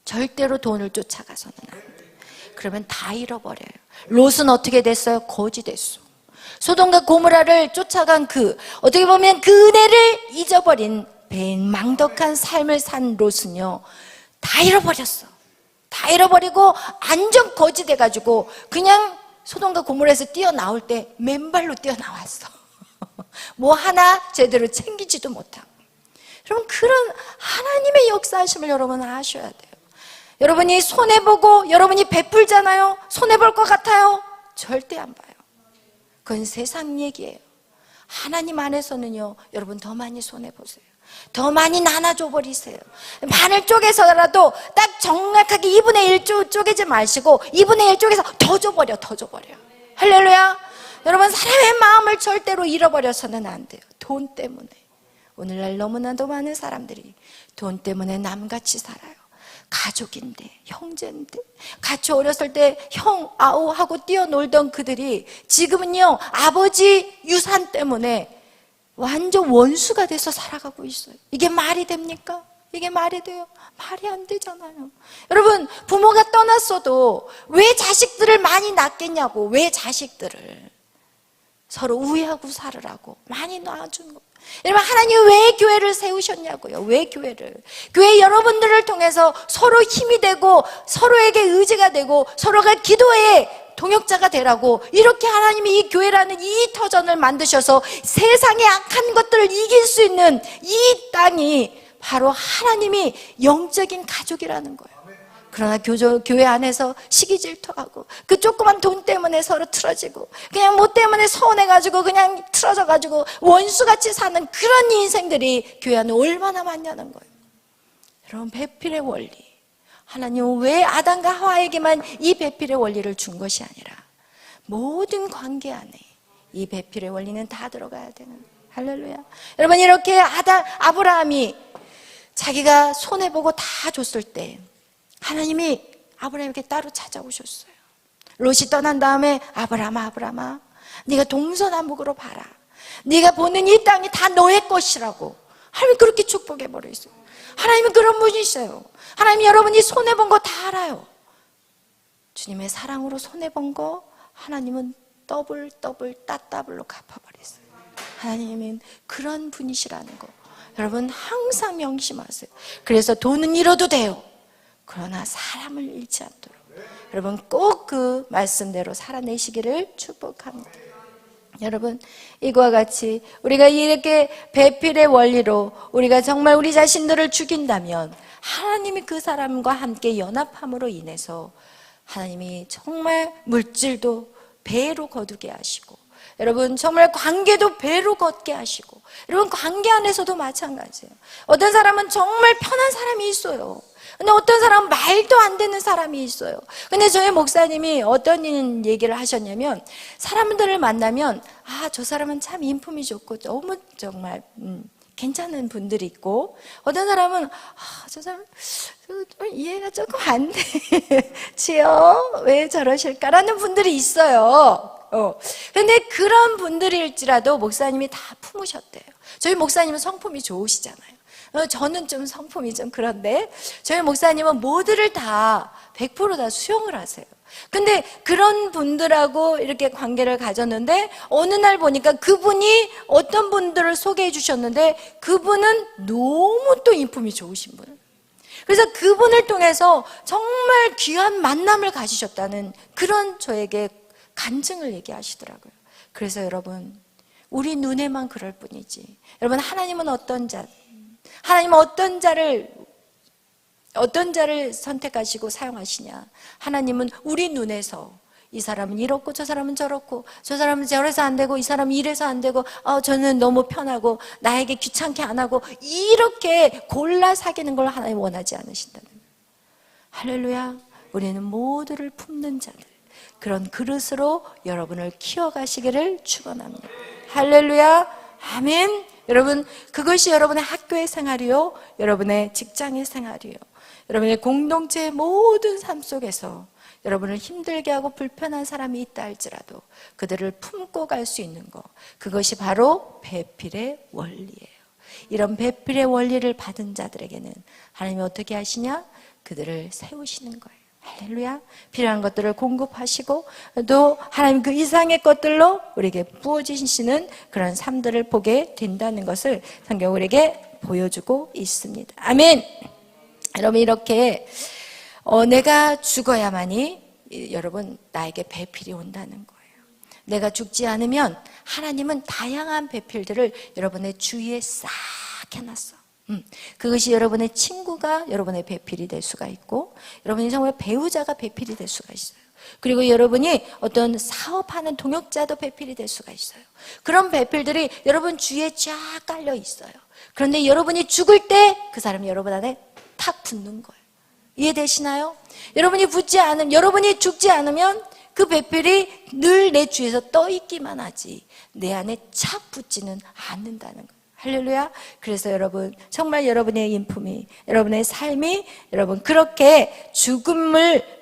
절대로 돈을 쫓아가서는 안 돼요. 그러면 다 잃어버려요. 롯은 어떻게 됐어요? 거지 됐어. 소돔과 고모라를 쫓아간 어떻게 보면 그 은혜를 잊어버린 배은망덕한 삶을 산 롯은요 다 잃어버렸어. 다 잃어버리고 완전 거지 돼가지고 그냥 소돔과 고모라에서 뛰어나올 때 맨발로 뛰어나왔어. 뭐 하나 제대로 챙기지도 못하고. 여러분 그런 하나님의 역사하심을 여러분 아셔야 돼요. 여러분이 손해보고 여러분이 베풀잖아요. 손해볼 것 같아요? 절대 안 봐요. 그건 세상 얘기예요. 하나님 안에서는요 여러분 더 많이 손해보세요. 더 많이 나눠줘 버리세요. 반을 쪼개서라도 딱 정확하게 2분의 1 쪼개지 마시고 2분의 1 쪼개서 더 줘버려. 할렐루야. 여러분 사람의 마음을 절대로 잃어버려서는 안 돼요. 돈 때문에. 오늘날 너무나도 많은 사람들이 돈 때문에 남같이 살아요. 가족인데, 형제인데, 같이 어렸을 때 형, 아우 하고 뛰어놀던 그들이 지금은요 아버지 유산 때문에 완전 원수가 돼서 살아가고 있어요. 이게 말이 됩니까? 이게 말이 돼요? 말이 안 되잖아요. 여러분 부모가 떠났어도 왜 자식들을 많이 낳겠냐고. 왜 자식들을 서로 우애하고 살으라고 많이 낳아준 거예요. 여러분 하나님 왜 교회를 세우셨냐고요. 왜 교회를? 교회 여러분들을 통해서 서로 힘이 되고 서로에게 의지가 되고 서로가 기도의 동역자가 되라고, 이렇게 하나님이 이 교회라는 이 터전을 만드셔서 세상의 악한 것들을 이길 수 있는 이 땅이 바로 하나님이 영적인 가족이라는 거예요. 그러나 교회 안에서 시기 질투하고 그 조그만 돈 때문에 서로 틀어지고 그냥 뭐 때문에 서운해가지고 그냥 틀어져가지고 원수같이 사는 그런 인생들이 교회 안에 얼마나 많냐는 거예요. 여러분 배필의 원리, 하나님은 왜 아담과 하와에게만 이 배필의 원리를 준 것이 아니라 모든 관계 안에 이 배필의 원리는 다 들어가야 되는 거예요. 할렐루야. 여러분 이렇게 아브라함이 자기가 손해보고 다 줬을 때 하나님이 아브라함에게 따로 찾아오셨어요. 롯이 떠난 다음에 아브라함아 네가 동서남북으로 봐라. 네가 보는 이 땅이 다 너의 것이라고 하나님이 그렇게 축복해버렸어요. 하나님은 그런 분이세요. 하나님이 여러분이 손해본 거 다 알아요. 주님의 사랑으로 손해본 거 하나님은 더블 따따블로 갚아버렸어요. 하나님은 그런 분이시라는 거 여러분 항상 명심하세요. 그래서 돈은 잃어도 돼요. 그러나 사람을 잃지 않도록 여러분 꼭 그 말씀대로 살아내시기를 축복합니다. 여러분 이와 같이 우리가 이렇게 배필의 원리로 우리가 정말 우리 자신들을 죽인다면 하나님이 그 사람과 함께 연합함으로 인해서 하나님이 정말 물질도 배로 거두게 하시고 여러분 정말 관계도 배로 걷게 하시고 여러분 관계 안에서도 마찬가지예요. 어떤 사람은 정말 편한 사람이 있어요. 근데 어떤 사람은 말도 안 되는 사람이 있어요. 근데 저희 목사님이 어떤 얘기를 하셨냐면 사람들을 만나면 저 사람은 참 인품이 좋고 너무 정말 괜찮은 분들이 있고 어떤 사람은 저 사람 이해가 조금 안 되지요? 왜 저러실까라는 분들이 있어요. 근데 그런 분들일지라도 목사님이 다 품으셨대요. 저희 목사님은 성품이 좋으시잖아요. 저는 좀 성품이 좀 그런데 저희 목사님은 모두를 다 100% 수용을 하세요. 근데 그런 분들하고 이렇게 관계를 가졌는데 어느 날 보니까 그분이 어떤 분들을 소개해 주셨는데 그분은 너무 또 인품이 좋으신 분. 그래서 그분을 통해서 정말 귀한 만남을 가지셨다는 그런 저에게 간증을 얘기하시더라고요. 그래서 여러분 우리 눈에만 그럴 뿐이지 여러분 하나님은 어떤 자를 선택하시고 사용하시냐. 하나님은 우리 눈에서 이 사람은 이렇고 저 사람은 저렇고 저 사람은 저래서 안 되고 이 사람은 이래서 안 되고 저는 너무 편하고 나에게 귀찮게 안 하고 이렇게 골라 사귀는 걸 하나님 원하지 않으신다는 거예요. 할렐루야. 우리는 모두를 품는 자들 그런 그릇으로 여러분을 키워가시기를 축원합니다. 할렐루야. 아멘. 여러분 그것이 여러분의 학교의 생활이요 여러분의 직장의 생활이요 여러분의 공동체의 모든 삶 속에서 여러분을 힘들게 하고 불편한 사람이 있다 할지라도 그들을 품고 갈 수 있는 것 그것이 바로 배필의 원리예요. 이런 배필의 원리를 받은 자들에게는 하나님이 어떻게 하시냐? 그들을 세우시는 거예요. 할렐루야. 필요한 것들을 공급하시고 또 하나님 그 이상의 것들로 우리에게 부어주시는 그런 삶들을 보게 된다는 것을 성경 우리에게 보여주고 있습니다. 아멘. 여러분 이렇게 내가 죽어야만이 여러분 나에게 배필이 온다는 거예요. 내가 죽지 않으면 하나님은 다양한 배필들을 여러분의 주위에 싹 해놨어. 그것이 여러분의 친구가 여러분의 배필이 될 수가 있고 여러분이 정말 배우자가 배필이 될 수가 있어요. 그리고 여러분이 어떤 사업하는 동역자도 배필이 될 수가 있어요. 그런 배필들이 여러분 주위에 쫙 깔려 있어요. 그런데 여러분이 죽을 때 그 사람이 여러분 안에 탁 붙는 거예요. 이해되시나요? 여러분이 죽지 않으면 그 배필이 늘 내 주위에서 떠 있기만 하지 내 안에 착 붙지는 않는다는 거예요. 할렐루야. 그래서 여러분 정말 여러분의 인품이 여러분의 삶이 여러분 그렇게 죽음을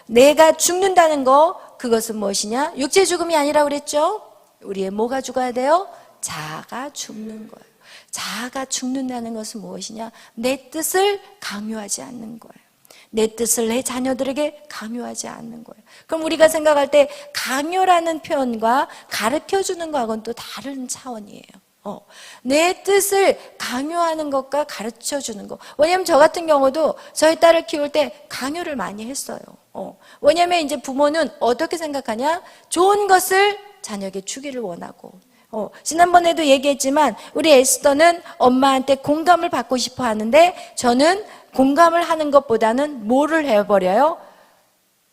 내가 죽는다는 거 그것은 무엇이냐? 육체 죽음이 아니라 그랬죠? 우리의 뭐가 죽어야 돼요? 자아가 죽는 거예요. 자아가 죽는다는 것은 무엇이냐? 내 뜻을 강요하지 않는 거예요. 내 뜻을 내 자녀들에게 강요하지 않는 거예요. 그럼 우리가 생각할 때 강요라는 표현과 가르쳐주는 거하고는 또 다른 차원이에요. 내 뜻을 강요하는 것과 가르쳐주는 것. 왜냐하면 저 같은 경우도 저희 딸을 키울 때 강요를 많이 했어요. 왜냐하면 이제 부모는 어떻게 생각하냐? 좋은 것을 자녀에게 주기를 원하고. 지난번에도 얘기했지만 우리 에스더는 엄마한테 공감을 받고 싶어 하는데 저는 공감을 하는 것보다는 뭐를 해버려요?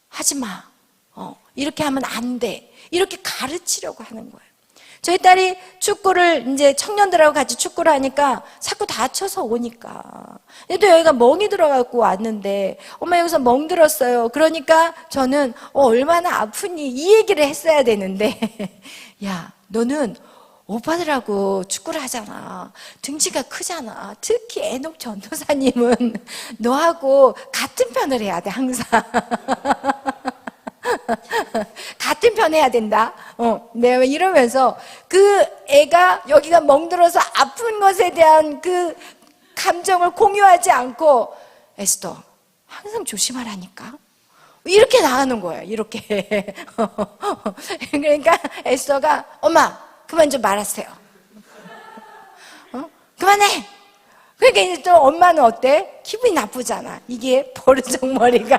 하지 마. 이렇게 하면 안 돼. 이렇게 가르치려고 하는 거예요. 저희 딸이 축구를 이제 청년들하고 같이 축구를 하니까 자꾸 다쳐서 오니까 또 여기가 멍이 들어갖고 왔는데 엄마 여기서 멍 들었어요. 그러니까 저는 얼마나 아프니 이 얘기를 했어야 되는데 야 너는 오빠들하고 축구를 하잖아. 등치가 크잖아. 특히 애녹 전도사님은 너하고 같은 편을 해야 돼 항상. 같은 편 해야 된다. 내가 이러면서 그 애가 여기가 멍들어서 아픈 것에 대한 그 감정을 공유하지 않고 에스더 항상 조심하라니까. 이렇게 나가는 거예요. 이렇게. 그러니까 에스더가 엄마 그만 좀 말하세요. 그만해. 그러니까 이제 또 엄마는 어때? 기분이 나쁘잖아. 이게 버르장머리가.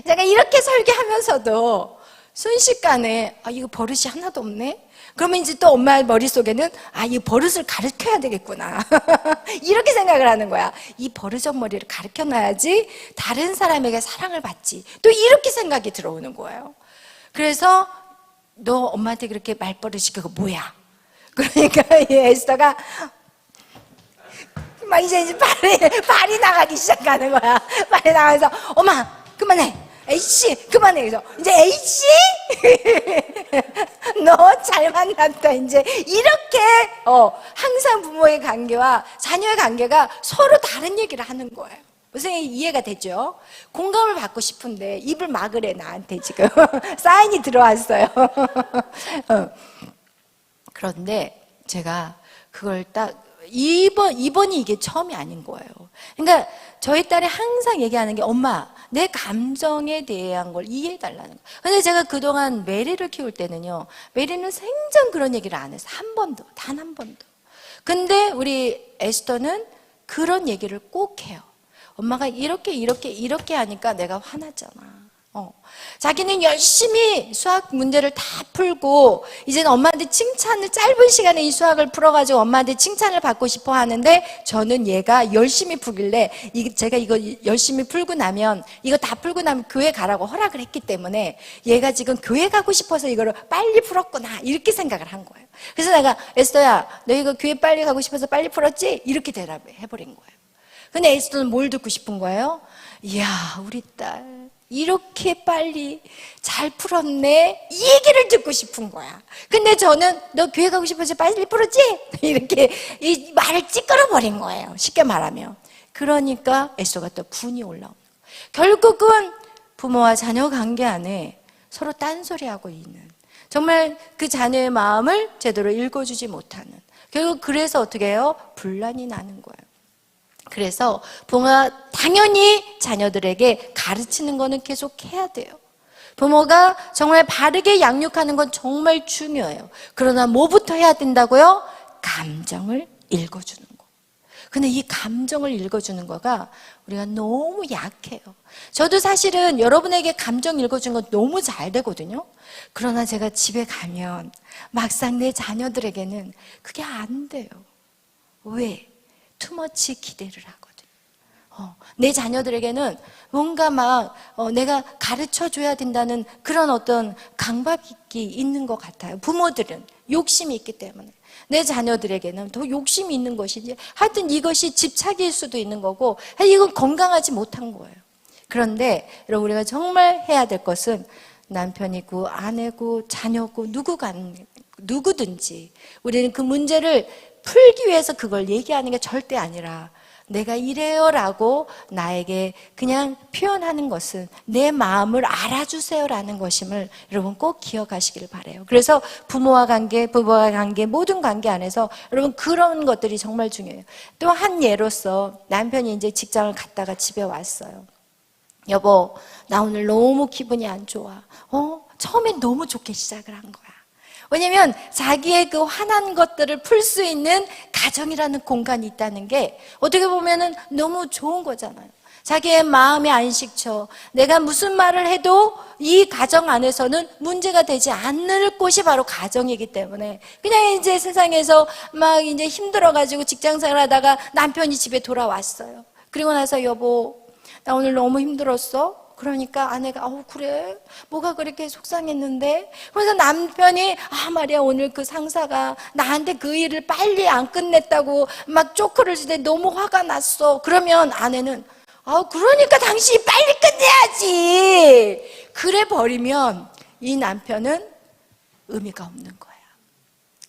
제가 이렇게 설계하면서도 순식간에 이거 버릇이 하나도 없네? 그러면 이제 또 엄마의 머릿속에는 이 버릇을 가르쳐야 되겠구나. 이렇게 생각을 하는 거야. 이 버르장머리를 가르쳐놔야지 다른 사람에게 사랑을 받지. 또 이렇게 생각이 들어오는 거예요. 그래서 너 엄마한테 그렇게 말버릇이 그거 뭐야? 그러니까 이 에스더가 막 이제 발이 나가기 시작하는 거야. 발이 나가서 엄마 그만해. A씨 그만해. 그래서 이제 A씨 너 잘 만났다. 이제 이렇게 항상 부모의 관계와 자녀의 관계가 서로 다른 얘기를 하는 거예요. 무슨 이해가 되죠? 공감을 받고 싶은데 입을 막으래. 나한테 지금 사인이 들어왔어요. 그런데 제가 그걸 딱 이번이 이게 처음이 아닌 거예요. 그러니까 저희 딸이 항상 얘기하는 게 엄마 내 감정에 대한 걸 이해해달라는 거예요. 근데 제가 그동안 메리를 키울 때는요, 메리는 생전 그런 얘기를 안 했어요. 한 번도, 단 한 번도. 근데 우리 에스더는 그런 얘기를 꼭 해요. 엄마가 이렇게 하니까 내가 화났잖아. 자기는 열심히 수학 문제를 다 풀고 이제는 엄마한테 칭찬을, 짧은 시간에 이 수학을 풀어가지고 엄마한테 칭찬을 받고 싶어 하는데, 저는 얘가 열심히 풀길래 제가 이거 열심히 풀고 나면, 이거 다 풀고 나면 교회 가라고 허락을 했기 때문에 얘가 지금 교회 가고 싶어서 이거를 빨리 풀었구나 이렇게 생각을 한 거예요. 그래서 내가 에스더야 너 이거 교회 빨리 가고 싶어서 빨리 풀었지? 이렇게 대답을 해버린 거예요. 근데 에스더는 뭘 듣고 싶은 거예요? 이야 우리 딸 이렇게 빨리 잘 풀었네, 이 얘기를 듣고 싶은 거야. 근데 저는 너 교회 가고 싶어서 빨리 풀었지? 이렇게 이 말을 찌끄러 버린 거예요, 쉽게 말하면. 그러니까 에스더가 또 분이 올라오는 거예요. 결국은 부모와 자녀 관계 안에 서로 딴소리하고 있는, 정말 그 자녀의 마음을 제대로 읽어주지 못하는, 결국 그래서 어떻게 해요? 분란이 나는 거예요. 그래서 부모가 당연히 자녀들에게 가르치는 거는 계속 해야 돼요. 부모가 정말 바르게 양육하는 건 정말 중요해요. 그러나 뭐부터 해야 된다고요? 감정을 읽어주는 거. 근데 이 감정을 읽어주는 거가 우리가 너무 약해요. 저도 사실은 여러분에게 감정 읽어주는 건 너무 잘 되거든요. 그러나 제가 집에 가면 막상 내 자녀들에게는 그게 안 돼요. 왜? 투머치 기대를 하거든요. 내 자녀들에게는 뭔가 막 내가 가르쳐 줘야 된다는 그런 어떤 강박이 있는 것 같아요. 부모들은 욕심이 있기 때문에 내 자녀들에게는 더 욕심이 있는 것이지, 하여튼 이것이 집착일 수도 있는 거고, 이건 건강하지 못한 거예요. 그런데 여러분, 우리가 정말 해야 될 것은 남편이고 아내고 자녀고 누구든지 우리는 그 문제를 풀기 위해서 그걸 얘기하는 게 절대 아니라, 내가 이래요 라고 나에게 그냥 표현하는 것은 내 마음을 알아주세요 라는 것임을 여러분 꼭 기억하시길 바라요. 그래서 부모와 관계, 부부와 관계, 모든 관계 안에서 여러분 그런 것들이 정말 중요해요. 또 한 예로서 남편이 이제 직장을 갔다가 집에 왔어요. 여보, 나 오늘 너무 기분이 안 좋아. 처음엔 너무 좋게 시작을 한 거야. 왜냐면 자기의 그 화난 것들을 풀 수 있는 가정이라는 공간이 있다는 게 어떻게 보면은 너무 좋은 거잖아요. 자기의 마음의 안식처, 내가 무슨 말을 해도 이 가정 안에서는 문제가 되지 않을 곳이 바로 가정이기 때문에, 그냥 이제 세상에서 막 이제 힘들어가지고 직장생활 하다가 남편이 집에 돌아왔어요. 그리고 나서 여보, 나 오늘 너무 힘들었어. 그러니까 아내가 그래? 뭐가 그렇게 속상했는데? 그래서 남편이 말이야 오늘 그 상사가 나한테 그 일을 빨리 안 끝냈다고 막 쪼크를 지대 너무 화가 났어. 그러면 아내는 그러니까 당신이 빨리 끝내야지. 그래 버리면 이 남편은 의미가 없는 거야.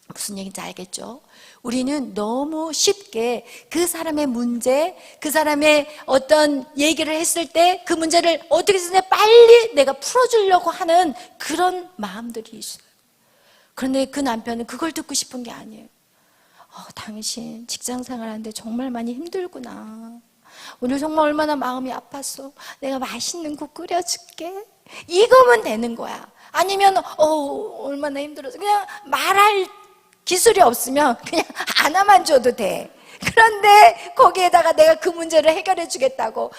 무슨 얘기인지 알겠죠? 우리는 너무 쉽게 그 사람의 문제, 그 사람의 어떤 얘기를 했을 때 그 문제를 어떻게 해서 빨리 내가 풀어주려고 하는 그런 마음들이 있어요. 그런데 그 남편은 그걸 듣고 싶은 게 아니에요. 당신 직장 생활하는데 정말 많이 힘들구나. 오늘 정말 얼마나 마음이 아팠어. 내가 맛있는 국 끓여줄게. 이거면 되는 거야. 아니면 얼마나 힘들어서 그냥 말할 기술이 없으면 그냥 하나만 줘도 돼. 그런데 거기에다가 내가 그 문제를 해결해 주겠다고.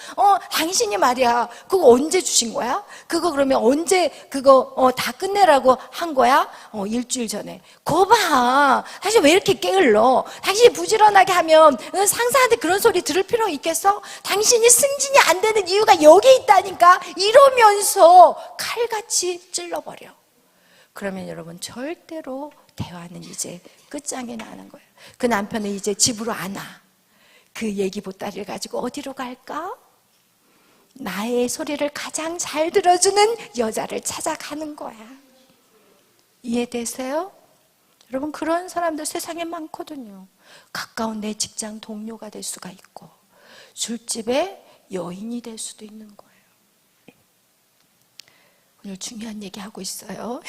당신이 말이야, 그거 언제 주신 거야? 그거 그러면 언제 그거 다 끝내라고 한 거야? 일주일 전에. 거봐, 당신 왜 이렇게 게을러? 당신이 부지런하게 하면 상사한테 그런 소리 들을 필요 있겠어? 당신이 승진이 안 되는 이유가 여기 있다니까. 이러면서 칼같이 찔러버려. 그러면 여러분, 절대로 대화는 이제 끝장이 나는 거예요. 그 남편은 이제 집으로 안 와. 그 얘기 보따리를 가지고 어디로 갈까? 나의 소리를 가장 잘 들어주는 여자를 찾아가는 거야. 이해되세요? 여러분, 그런 사람들 세상에 많거든요. 가까운 내 직장 동료가 될 수가 있고, 술집의 여인이 될 수도 있는 거예요. 오늘 중요한 얘기 하고 있어요,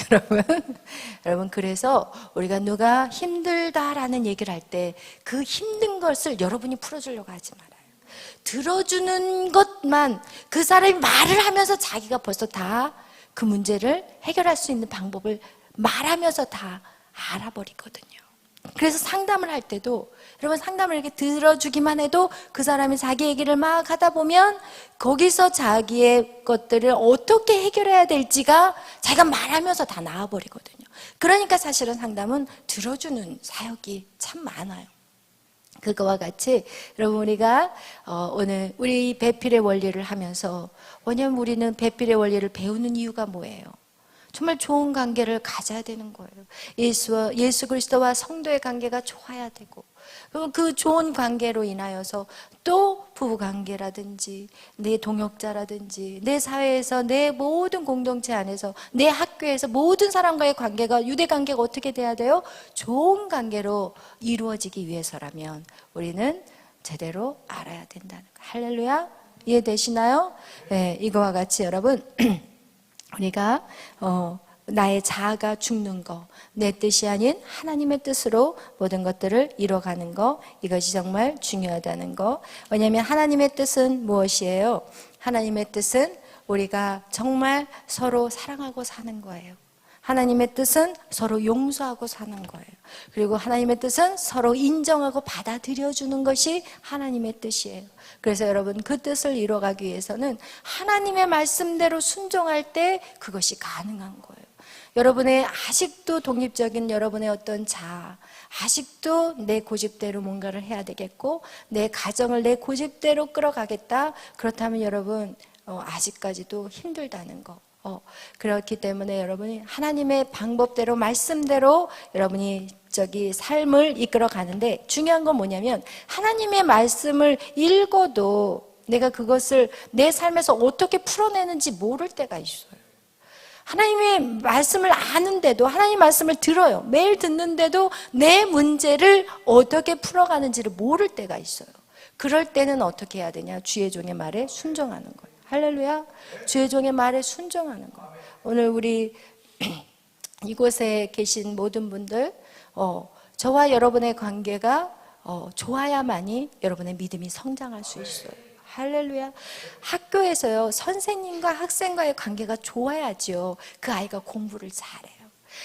여러분. 그래서 우리가 누가 힘들다라는 얘기를 할 때 그 힘든 것을 여러분이 풀어주려고 하지 말아요. 들어주는 것만, 그 사람이 말을 하면서 자기가 벌써 다 그 문제를 해결할 수 있는 방법을 말하면서 다 알아버리거든요. 그래서 상담을 할 때도, 여러분, 상담을 이렇게 들어주기만 해도 그 사람이 자기 얘기를 막 하다 보면 거기서 자기의 것들을 어떻게 해결해야 될지가 자기가 말하면서 다 나와버리거든요. 그러니까 사실은 상담은 들어주는 사역이 참 많아요. 그거와 같이 여러분, 우리가 오늘 우리 배필의 원리를 하면서, 왜냐하면 우리는 배필의 원리를 배우는 이유가 뭐예요? 정말 좋은 관계를 가져야 되는 거예요. 예수 그리스도와 성도의 관계가 좋아야 되고, 그 좋은 관계로 인하여서 또 부부관계라든지 내 동역자라든지 내 사회에서, 내 모든 공동체 안에서, 내 학교에서 모든 사람과의 관계가, 유대관계가 어떻게 돼야 돼요? 좋은 관계로 이루어지기 위해서라면 우리는 제대로 알아야 된다는 거예요. 할렐루야, 이해되시나요? 네, 이거와 같이 여러분, 우리가 나의 자아가 죽는 거, 내 뜻이 아닌 하나님의 뜻으로 모든 것들을 이뤄가는 거, 이것이 정말 중요하다는 거. 왜냐하면 하나님의 뜻은 무엇이에요? 하나님의 뜻은 우리가 정말 서로 사랑하고 사는 거예요. 하나님의 뜻은 서로 용서하고 사는 거예요. 그리고 하나님의 뜻은 서로 인정하고 받아들여주는 것이 하나님의 뜻이에요. 그래서 여러분, 그 뜻을 이뤄가기 위해서는 하나님의 말씀대로 순종할 때 그것이 가능한 거예요. 여러분의 아직도 독립적인 여러분의 어떤 자아, 아직도 내 고집대로 뭔가를 해야 되겠고, 내 가정을 내 고집대로 끌어가겠다, 그렇다면 여러분, 아직까지도 힘들다는 거. 그렇기 때문에 여러분이 하나님의 방법대로, 말씀대로 여러분이 삶을 이끌어 가는데, 중요한 건 뭐냐면, 하나님의 말씀을 읽어도 내가 그것을 내 삶에서 어떻게 풀어내는지 모를 때가 있어요. 하나님의 말씀을 아는데도, 하나님 말씀을 들어요. 매일 듣는데도 내 문제를 어떻게 풀어가는지를 모를 때가 있어요. 그럴 때는 어떻게 해야 되냐? 주의 종의 말에 순종하는 거예요. 할렐루야. 주의 종의 말에 순종하는 거예요. 오늘 우리 이곳에 계신 모든 분들, 저와 여러분의 관계가 좋아야만이 여러분의 믿음이 성장할 수 있어요. 할렐루야. 학교에서요, 선생님과 학생과의 관계가 좋아야지요, 그 아이가 공부를 잘해요.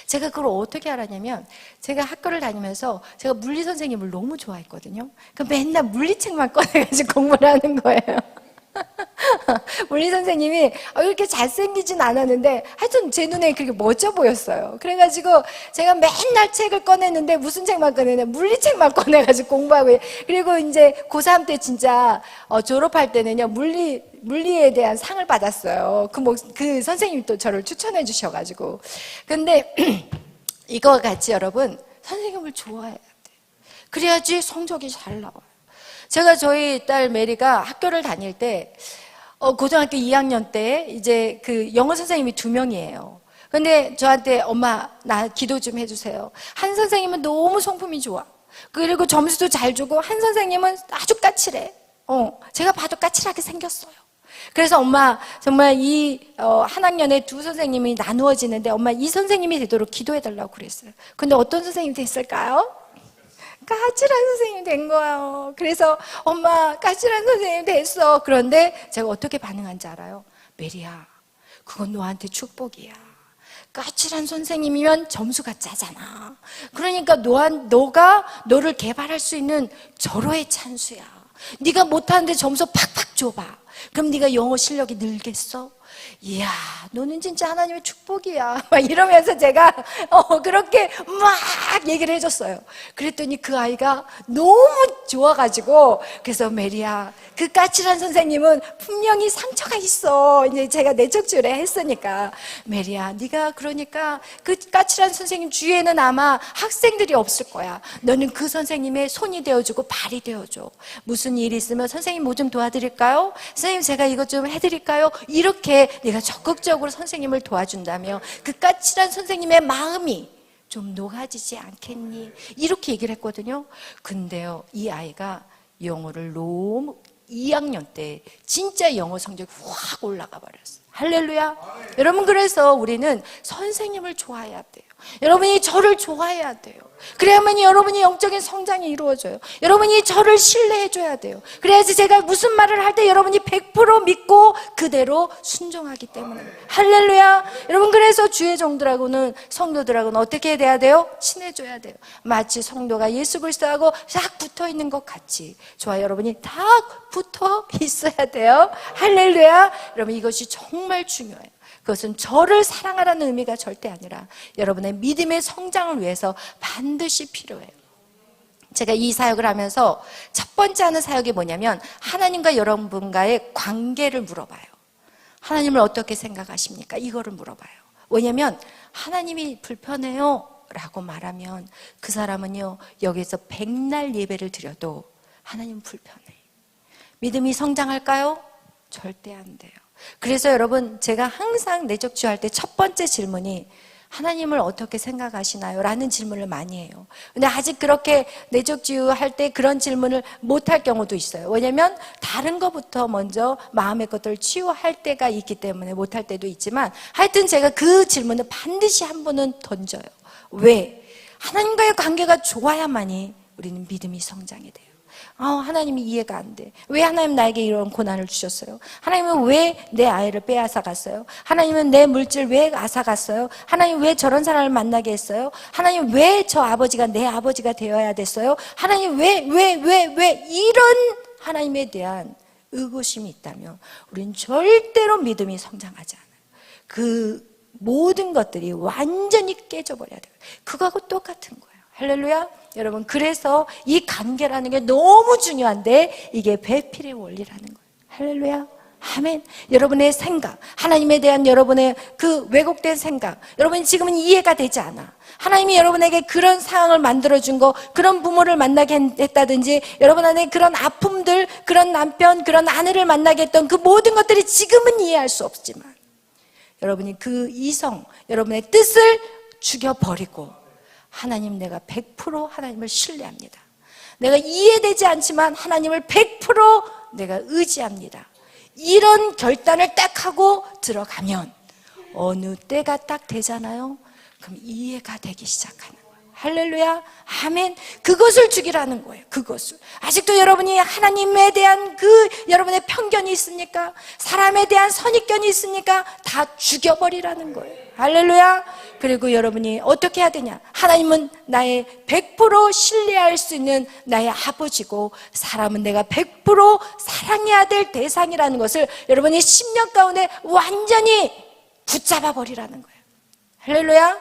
제가 그걸 어떻게 알았냐면, 제가 학교를 다니면서 제가 물리 선생님을 너무 좋아했거든요. 그 맨날 물리책만 꺼내가지고 공부를 하는 거예요. 물리 선생님이 이렇게 잘생기진 않았는데 하여튼 제 눈에 그렇게 멋져 보였어요. 그래가지고 제가 맨날 책을 꺼냈는데, 무슨 책만 꺼내냐, 물리책만 꺼내가지고 공부하고. 그리고 이제 고3 때 진짜 졸업할 때는요, 물리에 대한 상을 받았어요. 그 선생님이 또 저를 추천해 주셔가지고. 근데 이거와 같이 여러분, 선생님을 좋아해야 돼. 그래야지 성적이 잘 나와요. 제가 저희 딸 메리가 학교를 다닐 때, 고등학교 2학년 때 이제 그 영어 선생님이 2명이에요. 근데 저한테, 엄마, 나 기도 좀 해주세요. 한 선생님은 너무 성품이 좋아. 그리고 점수도 잘 주고, 한 선생님은 아주 까칠해. 제가 봐도 까칠하게 생겼어요. 그래서 엄마, 정말 한 학년에 2 선생님이 나누어지는데, 엄마 이 선생님이 되도록 기도해달라고 그랬어요. 근데 어떤 선생님이 됐을까요? 까칠한 선생님이 된 거예요. 그래서 엄마, 까칠한 선생님이 됐어. 그런데 제가 어떻게 반응한지 알아요? 메리야, 그건 너한테 축복이야. 까칠한 선생님이면 점수가 짜잖아. 그러니까 너가 너를 개발할 수 있는 절호의 찬스야. 네가 못하는데 점수 팍팍 줘봐. 그럼 네가 영어 실력이 늘겠어? 이야, 너는 진짜 하나님의 축복이야. 막 이러면서 제가 그렇게 막 얘기를 해줬어요. 그랬더니 그 아이가 너무 좋아가지고, 그래서 메리야, 그 까칠한 선생님은 분명히 상처가 있어. 이제 제가 내적지를 했으니까, 메리야, 네가 그러니까 그 까칠한 선생님 주위에는 아마 학생들이 없을 거야. 너는 그 선생님의 손이 되어주고 발이 되어줘. 무슨 일이 있으면 선생님 뭐 좀 도와드릴까요? 선생님 제가 이것 좀 해드릴까요? 이렇게 네가 적극적으로 선생님을 도와준다며 그 까칠한 선생님의 마음이 좀 녹아지지 않겠니? 이렇게 얘기를 했거든요. 근데요, 이 아이가 영어를 너무 2학년 때 진짜 영어 성적이 확 올라가 버렸어요. 할렐루야. 여러분, 그래서 우리는 선생님을 좋아해야 돼요. 여러분이 저를 좋아해야 돼요. 그래야만 여러분이 영적인 성장이 이루어져요. 여러분이 저를 신뢰해줘야 돼요. 그래야지 제가 무슨 말을 할 때 여러분이 100% 믿고 그대로 순종하기 때문에. 할렐루야. 여러분, 그래서 주의 종들하고는, 성도들하고는 어떻게 돼야 돼요? 친해져야 돼요. 마치 성도가 예수 그리스도하고 싹 붙어있는 것 같이 저와 여러분이 다 붙어 있어야 돼요. 할렐루야. 여러분, 이것이 정말 중요해요. 그것은 저를 사랑하라는 의미가 절대 아니라 여러분의 믿음의 성장을 위해서 반드시 필요해요. 제가 이 사역을 하면서 첫 번째 하는 사역이 뭐냐면 하나님과 여러분과의 관계를 물어봐요. 하나님을 어떻게 생각하십니까? 이거를 물어봐요. 왜냐하면 하나님이 불편해요 라고 말하면 그 사람은요, 여기서 백날 예배를 드려도 하나님은 불편해. 믿음이 성장할까요? 절대 안 돼요. 그래서 여러분, 제가 항상 내적 치유할 때 첫 번째 질문이 하나님을 어떻게 생각하시나요? 라는 질문을 많이 해요. 근데 아직 그렇게 내적 치유할 때 그런 질문을 못할 경우도 있어요. 왜냐면 다른 것부터 먼저 마음의 것들을 치유할 때가 있기 때문에 못할 때도 있지만, 하여튼 제가 그 질문을 반드시 한 번은 던져요. 왜? 하나님과의 관계가 좋아야만이 우리는 믿음이 성장이 돼요. 하나님이 이해가 안 돼. 왜 하나님 나에게 이런 고난을 주셨어요? 하나님은 왜 내 아이를 빼앗아 갔어요? 하나님은 내 물질 왜 앗아갔어요? 하나님 왜 저런 사람을 만나게 했어요? 하나님 왜 저 아버지가 내 아버지가 되어야 됐어요? 하나님 왜 이런 하나님에 대한 의구심이 있다면 우린 절대로 믿음이 성장하지 않아요. 그 모든 것들이 완전히 깨져버려야 돼요. 그거하고 똑같은 거예요. 할렐루야. 여러분, 그래서 이 관계라는 게 너무 중요한데 이게 배필의 원리라는 거예요. 할렐루야. 아멘. 여러분의 생각, 하나님에 대한 여러분의 그 왜곡된 생각, 여러분이 지금은 이해가 되지 않아. 하나님이 여러분에게 그런 상황을 만들어준 거, 그런 부모를 만나게 했다든지, 여러분 안에 그런 아픔들, 그런 남편, 그런 아내를 만나게 했던 그 모든 것들이 지금은 이해할 수 없지만 여러분이 그 이성, 여러분의 뜻을 죽여버리고 하나님, 내가 100% 하나님을 신뢰합니다. 내가 이해되지 않지만 하나님을 100% 내가 의지합니다. 이런 결단을 딱 하고 들어가면 어느 때가 딱 되잖아요. 그럼 이해가 되기 시작하는 거예요. 할렐루야. 아멘. 그것을 죽이라는 거예요. 그것을. 아직도 여러분이 하나님에 대한 그 여러분의 편견이 있습니까? 사람에 대한 선입견이 있습니까? 다 죽여버리라는 거예요. 할렐루야. 그리고 여러분이 어떻게 해야 되냐? 하나님은 나의 100% 신뢰할 수 있는 나의 아버지고, 사람은 내가 100% 사랑해야 될 대상이라는 것을 여러분이 10년 가운데 완전히 붙잡아 버리라는 거예요. 할렐루야.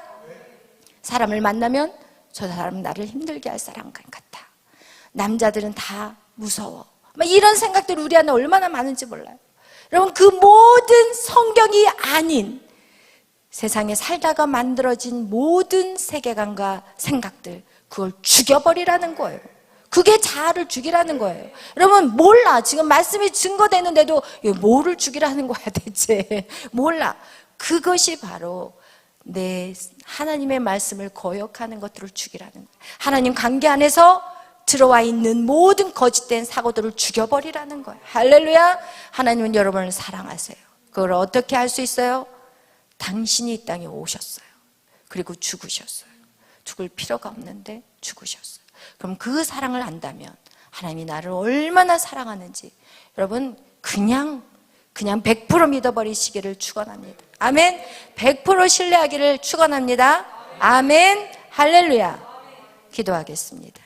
사람을 만나면 저 사람은 나를 힘들게 할 사람 같아. 남자들은 다 무서워. 이런 생각들이 우리 안에 얼마나 많은지 몰라요. 여러분, 그 모든 성경이 아닌 세상에 살다가 만들어진 모든 세계관과 생각들, 그걸 죽여버리라는 거예요. 그게 자아를 죽이라는 거예요. 여러분, 몰라. 지금 말씀이 증거되는데도 뭐를 죽이라는 거야 대체. 몰라. 그것이 바로 내 하나님의 말씀을 거역하는 것들을 죽이라는 거예요. 하나님 관계 안에서 들어와 있는 모든 거짓된 사고들을 죽여버리라는 거예요. 할렐루야. 하나님은 여러분을 사랑하세요. 그걸 어떻게 할 수 있어요? 당신이 이 땅에 오셨어요. 그리고 죽으셨어요. 죽을 필요가 없는데 죽으셨어요. 그럼 그 사랑을 안다면, 하나님이 나를 얼마나 사랑하는지 여러분 그냥 그냥 100% 믿어버리시기를 축원합니다. 아멘. 100% 신뢰하기를 축원합니다. 아멘. 할렐루야. 기도하겠습니다.